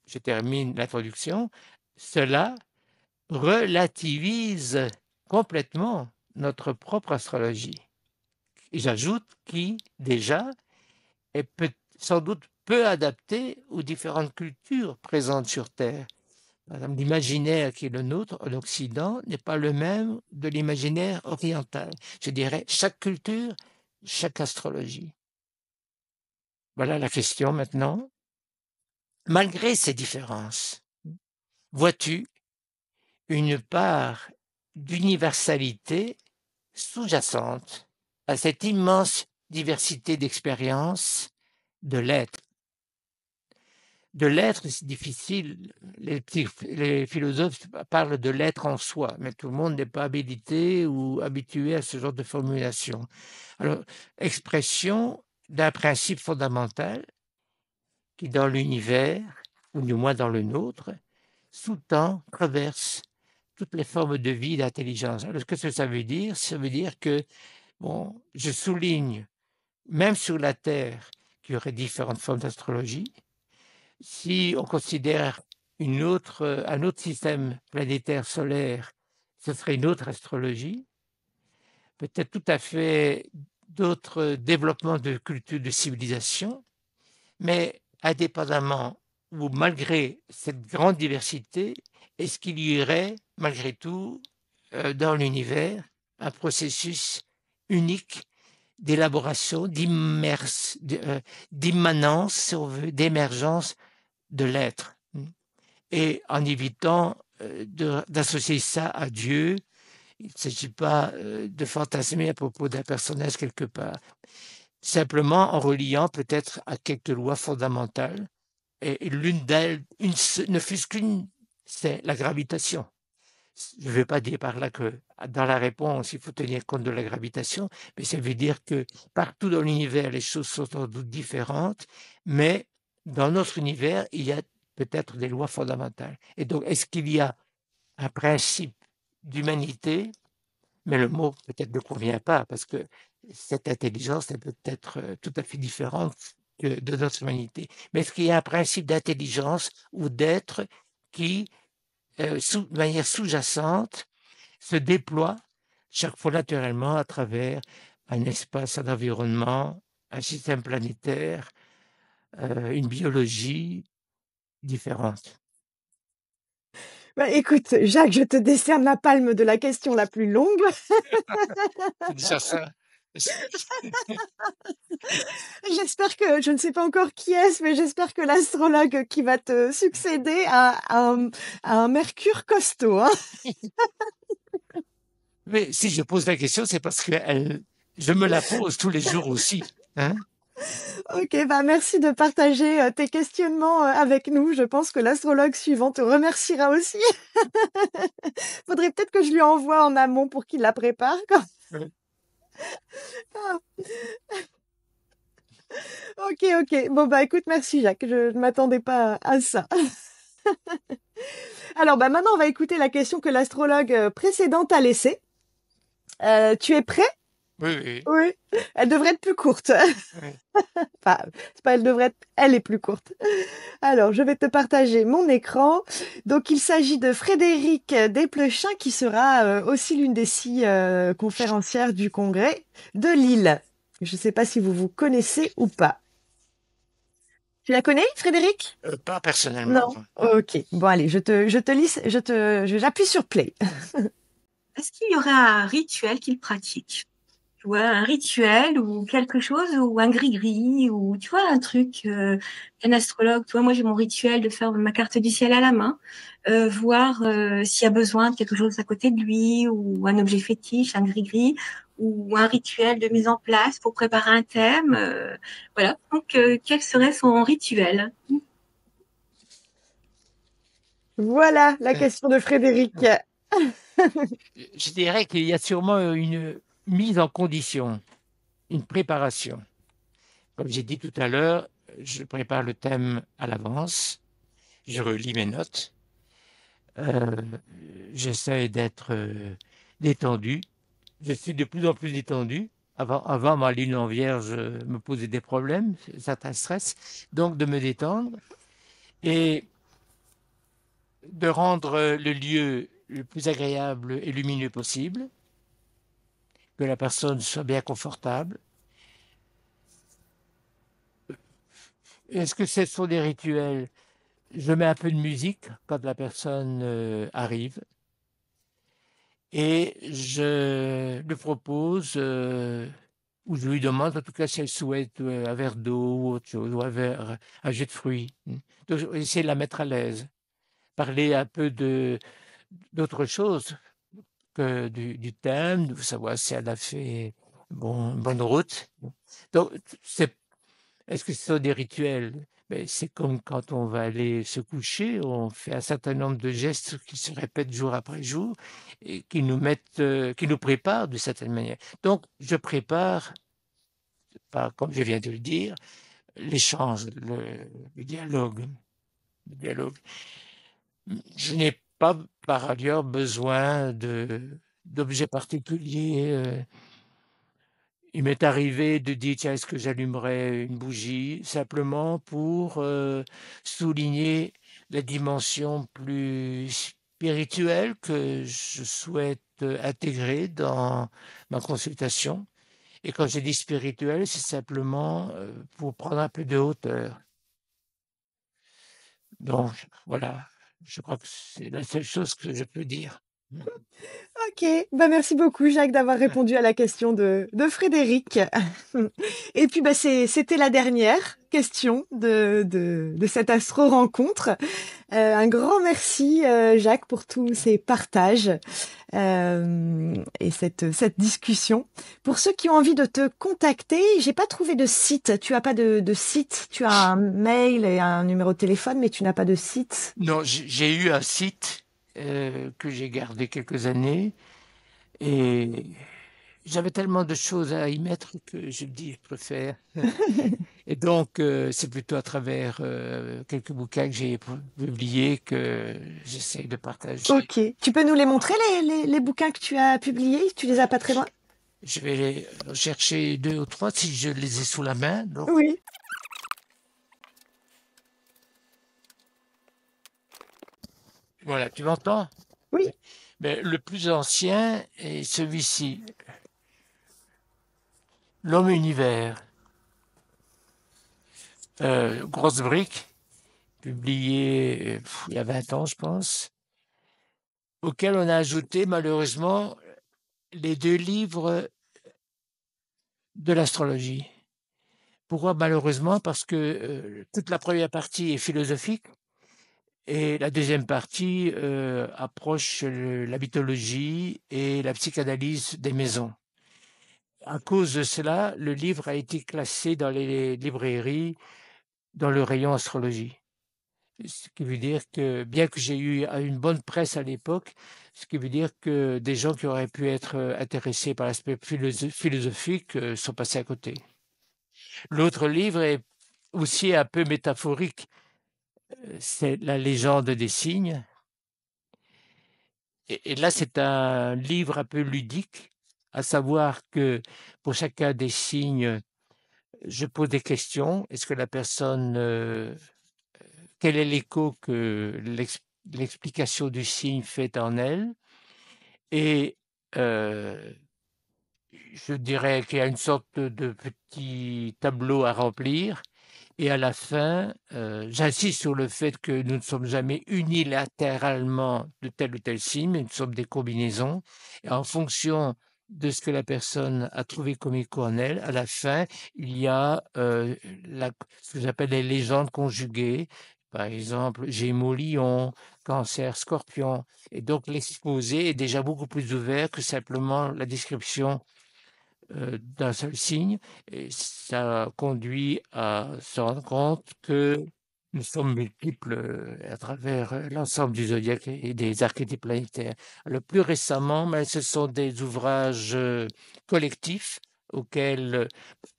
je termine l'introduction, cela relativise complètement notre propre astrologie. Et j'ajoute qui, déjà, est sans doute peu adaptée aux différentes cultures présentes sur Terre. Par exemple, l'imaginaire qui est le nôtre en Occident n'est pas le même de l'imaginaire oriental. Je dirais chaque culture, chaque astrologie. Voilà la question maintenant. Malgré ces différences, vois-tu une part d'universalité sous-jacente à cette immense diversité d'expériences de l'être? De l'être, c'est difficile. Les philosophes parlent de l'être en soi, mais tout le monde n'est pas habilité ou habitué à ce genre de formulation. Alors, expression d'un principe fondamental qui, dans l'univers, ou du moins dans le nôtre, sous-tend, traverse toutes les formes de vie et d'intelligence. Alors, ce que ça veut dire? Ça veut dire que, bon, je souligne, même sur la Terre, qu'il y aurait différentes formes d'astrologie. Si on considère un autre système planétaire solaire, ce serait une autre astrologie, peut-être tout à fait d'autres développements de culture, de civilisation, mais indépendamment ou malgré cette grande diversité, est-ce qu'il y aurait malgré tout dans l'univers un processus unique d'élaboration, d'immanence, si on veut, d'émergence de l'être, et en évitant d'associer ça à Dieu. Il ne s'agit pas de fantasmer à propos d'un personnage quelque part, simplement en reliant peut-être à quelques lois fondamentales, et l'une d'elles, ne fût-ce qu'une, c'est la gravitation. Je ne veux pas dire par là que dans la réponse, il faut tenir compte de la gravitation, mais ça veut dire que partout dans l'univers, les choses sont sans doute différentes, mais dans notre univers, il y a peut-être des lois fondamentales. Et donc, est-ce qu'il y a un principe d'humanité? Mais le mot peut-être ne convient pas, parce que cette intelligence est peut-être tout à fait différente que de notre humanité. Mais est-ce qu'il y a un principe d'intelligence ou d'être qui, de manière sous-jacente, se déploie chaque fois naturellement à travers un espace, un environnement, un système planétaire, une biologie différente? Bah, écoute, Jacques, je te décerne la palme de la question la plus longue. C'est déjà ça. J'espère que, je ne sais pas encore qui est-ce, mais j'espère que l'astrologue qui va te succéder a un Mercure costaud, hein. Mais si je pose la question, c'est parce que je me la pose tous les jours aussi. Hein? Ok, bah merci de partager tes questionnements avec nous. Je pense que l'astrologue suivant te remerciera aussi. Faudrait peut-être que je lui envoie en amont pour qu'il la prépare. Ouais. Ah. Ok, ok. Bon bah écoute, merci Jacques. Je ne m'attendais pas à ça. Alors bah maintenant on va écouter la question que l'astrologue précédente a laissée. Tu es prêt? Oui, oui, Oui. Elle devrait être plus courte. oui. Enfin, c'est pas elle devrait être, elle est plus courte. Alors, je vais te partager mon écran. Donc, il s'agit de Frédéric Desplechin, qui sera aussi l'une des 6 conférencières du congrès de Lille. Je ne sais pas si vous vous connaissez ou pas. Tu la connais, Frédéric? Pas personnellement. Non. Ok. Bon, allez, j'appuie sur play. est-ce qu'il y aurait un rituel qu'il pratique? Tu vois, un rituel ou quelque chose, ou un gris-gris, ou tu vois, un truc, un astrologue. Tu vois, moi j'ai mon rituel de faire ma carte du ciel à la main, voir s'il y a besoin de quelque chose à côté de lui, ou un objet fétiche, un gris-gris, ou un rituel de mise en place pour préparer un thème. Voilà. Donc, quel serait son rituel? Voilà la Euh, question de Frédéric. je dirais qu'il y a sûrement une mise en condition, une préparation. Comme j'ai dit tout à l'heure, je prépare le thème à l'avance, je relis mes notes, euh, j'essaie d'être détendu. Je suis de plus en plus détendu. Avant, ma lune en vierge me posait des problèmes, certains stress. Donc, de me détendre et de rendre le lieu le plus agréable et lumineux possible, que la personne soit bien confortable. Est-ce que ce sont des rituels? Je mets un peu de musique quand la personne arrive et je lui propose, ou je lui demande en tout cas si elle souhaite un verre d'eau ou autre chose, ou un jus de fruits. Donc, essayer de la mettre à l'aise. Parler un peu d'autre chose que du thème, de savoir si elle a fait une bonne route. Donc, est-ce que ce sont des rituels? Mais c'est comme quand on va aller se coucher, on fait un certain nombre de gestes qui se répètent jour après jour et qui nous préparent d'une certaine manière. Donc, je prépare, comme je viens de le dire, l'échange, le dialogue. Le dialogue. Je n'ai pas par ailleurs besoin d'objets particuliers. Il m'est arrivé de dire, tiens, est-ce que j'allumerais une bougie simplement pour souligner la dimension plus spirituelle que je souhaite intégrer dans ma consultation. Et quand je dis spirituel, c'est simplement pour prendre un peu de hauteur. Donc, voilà, je crois que c'est la seule chose que je peux dire. Ok, bah merci beaucoup Jacques d'avoir répondu à la question de Frédéric. Et puis bah c'était la dernière question de cette astro rencontre. Un grand merci Jacques pour tous ces partages et cette discussion. Pour ceux qui ont envie de te contacter, j'ai pas trouvé de site. Tu as pas de site. Tu as un mail et un numéro de téléphone, mais tu n'as pas de site. Non, j'ai eu un site que j'ai gardé quelques années et j'avais tellement de choses à y mettre que je me dis, je préfère. Et donc, c'est plutôt à travers quelques bouquins que j'ai publiés que j'essaie de partager. Ok. Tu peux nous les montrer les bouquins que tu as publiés? Tu les as pas très loin? Je vais chercher deux ou trois si je les ai sous la main. Donc, Oui. voilà, tu m'entends? Oui. Mais le plus ancien est celui-ci, L'Homme Univers, grosse brique, publié il y a 20 ans, je pense, auquel on a ajouté malheureusement les deux livres de l'astrologie. Pourquoi malheureusement? Parce que toute la première partie est philosophique et la deuxième partie approche la mythologie et la psychanalyse des maisons. À cause de cela, le livre a été classé dans les librairies dans le rayon astrologie. Ce qui veut dire que, bien que j'ai eu une bonne presse à l'époque, ce qui veut dire que des gens qui auraient pu être intéressés par l'aspect philosophique sont passés à côté. L'autre livre est aussi un peu métaphorique, c'est La légende des signes. Et là, c'est un livre un peu ludique, à savoir que pour chacun des signes, je pose des questions. Est-ce que la personne, quel est l'écho que l'explication du signe fait en elle? Et je dirais qu'il y a une sorte de petit tableau à remplir. Et à la fin, j'insiste sur le fait que nous ne sommes jamais unilatéralement de tel ou tel signe, mais nous sommes des combinaisons. Et en fonction de ce que la personne a trouvé comme écho en elle, à la fin, il y a ce que j'appelle les légendes conjuguées. Par exemple, Gémeaux, Lion, Cancer, Scorpion. Et donc l'exposé est déjà beaucoup plus ouvert que simplement la description d'un seul signe, et ça conduit à se rendre compte que nous sommes multiples à travers l'ensemble du zodiaque et des archétypes planétaires. Le plus récemment, mais ce sont des ouvrages collectifs auxquels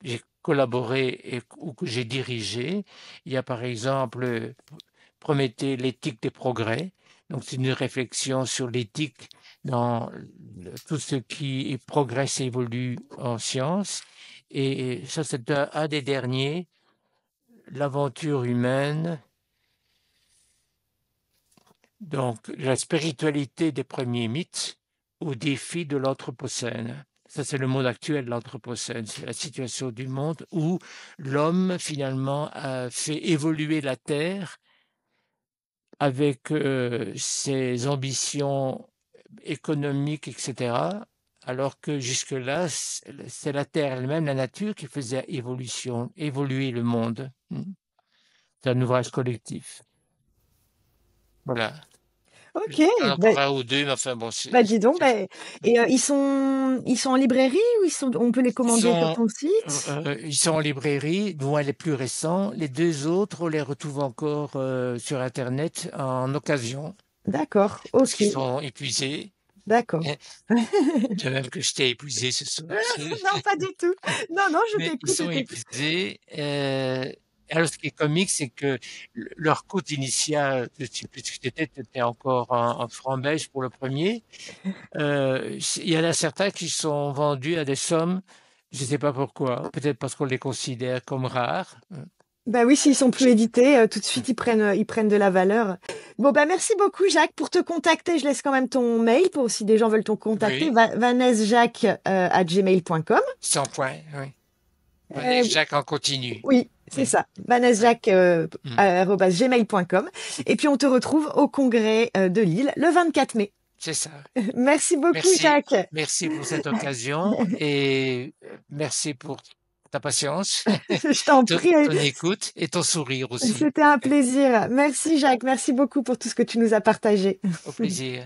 j'ai collaboré ou que j'ai dirigé. Il y a par exemple Prométhée, l'éthique des progrès. Donc c'est une réflexion sur l'éthique dans tout ce qui progresse et évolue en science. Et ça, c'est un des derniers, l'aventure humaine, donc la spiritualité des premiers mythes au défi de l'anthropocène. Ça, c'est le monde actuel, l'anthropocène. C'est la situation du monde où l'homme, finalement, a fait évoluer la Terre avec ses ambitions économiques, etc., alors que jusque-là, c'est la Terre elle-même, la nature, qui faisait évoluer le monde. C'est un ouvrage collectif. Voilà. Ok, J'en ai bah, encore un ou deux, mais enfin bon, dis donc, bah, et ils sont en librairie ou on peut les commander sur ton site? Ils sont en librairie, moins les plus récents. Les deux autres, on les retrouve encore sur Internet en occasion, D'accord, parce ok, qu'ils sont épuisés. d'accord. De même que je t'ai épuisé ce soir. Non, pas du tout. Non, non, je Mais ils t'écoute, je sont t'écoute. épuisés. Alors, ce qui est comique, c'est que leur coût initial, je ne sais plus ce que c'était encore en francs belges pour le premier. Il y en a certains qui sont vendus à des sommes, je ne sais pas pourquoi, peut-être parce qu'on les considère comme rares. Bah oui, s'ils sont plus édités, tout de suite ils prennent de la valeur. Bon bah merci beaucoup Jacques. Pour te contacter, je laisse quand même ton mail pour si des gens veulent te contacter. Oui, vanessejacques@gmail.com. sans point, oui. Euh, Jacques en continu. oui, c'est Oui. ça. vanessejacques Mm. arobase gmail.com. Et puis on te retrouve au congrès de Lille le 24 mai. C'est ça. Merci beaucoup Merci. Jacques. Merci pour cette occasion et merci pour ta patience, Je t'en prie. ton écoute et ton sourire aussi. C'était un plaisir. Merci Jacques. Merci beaucoup pour tout ce que tu nous as partagé. Au plaisir.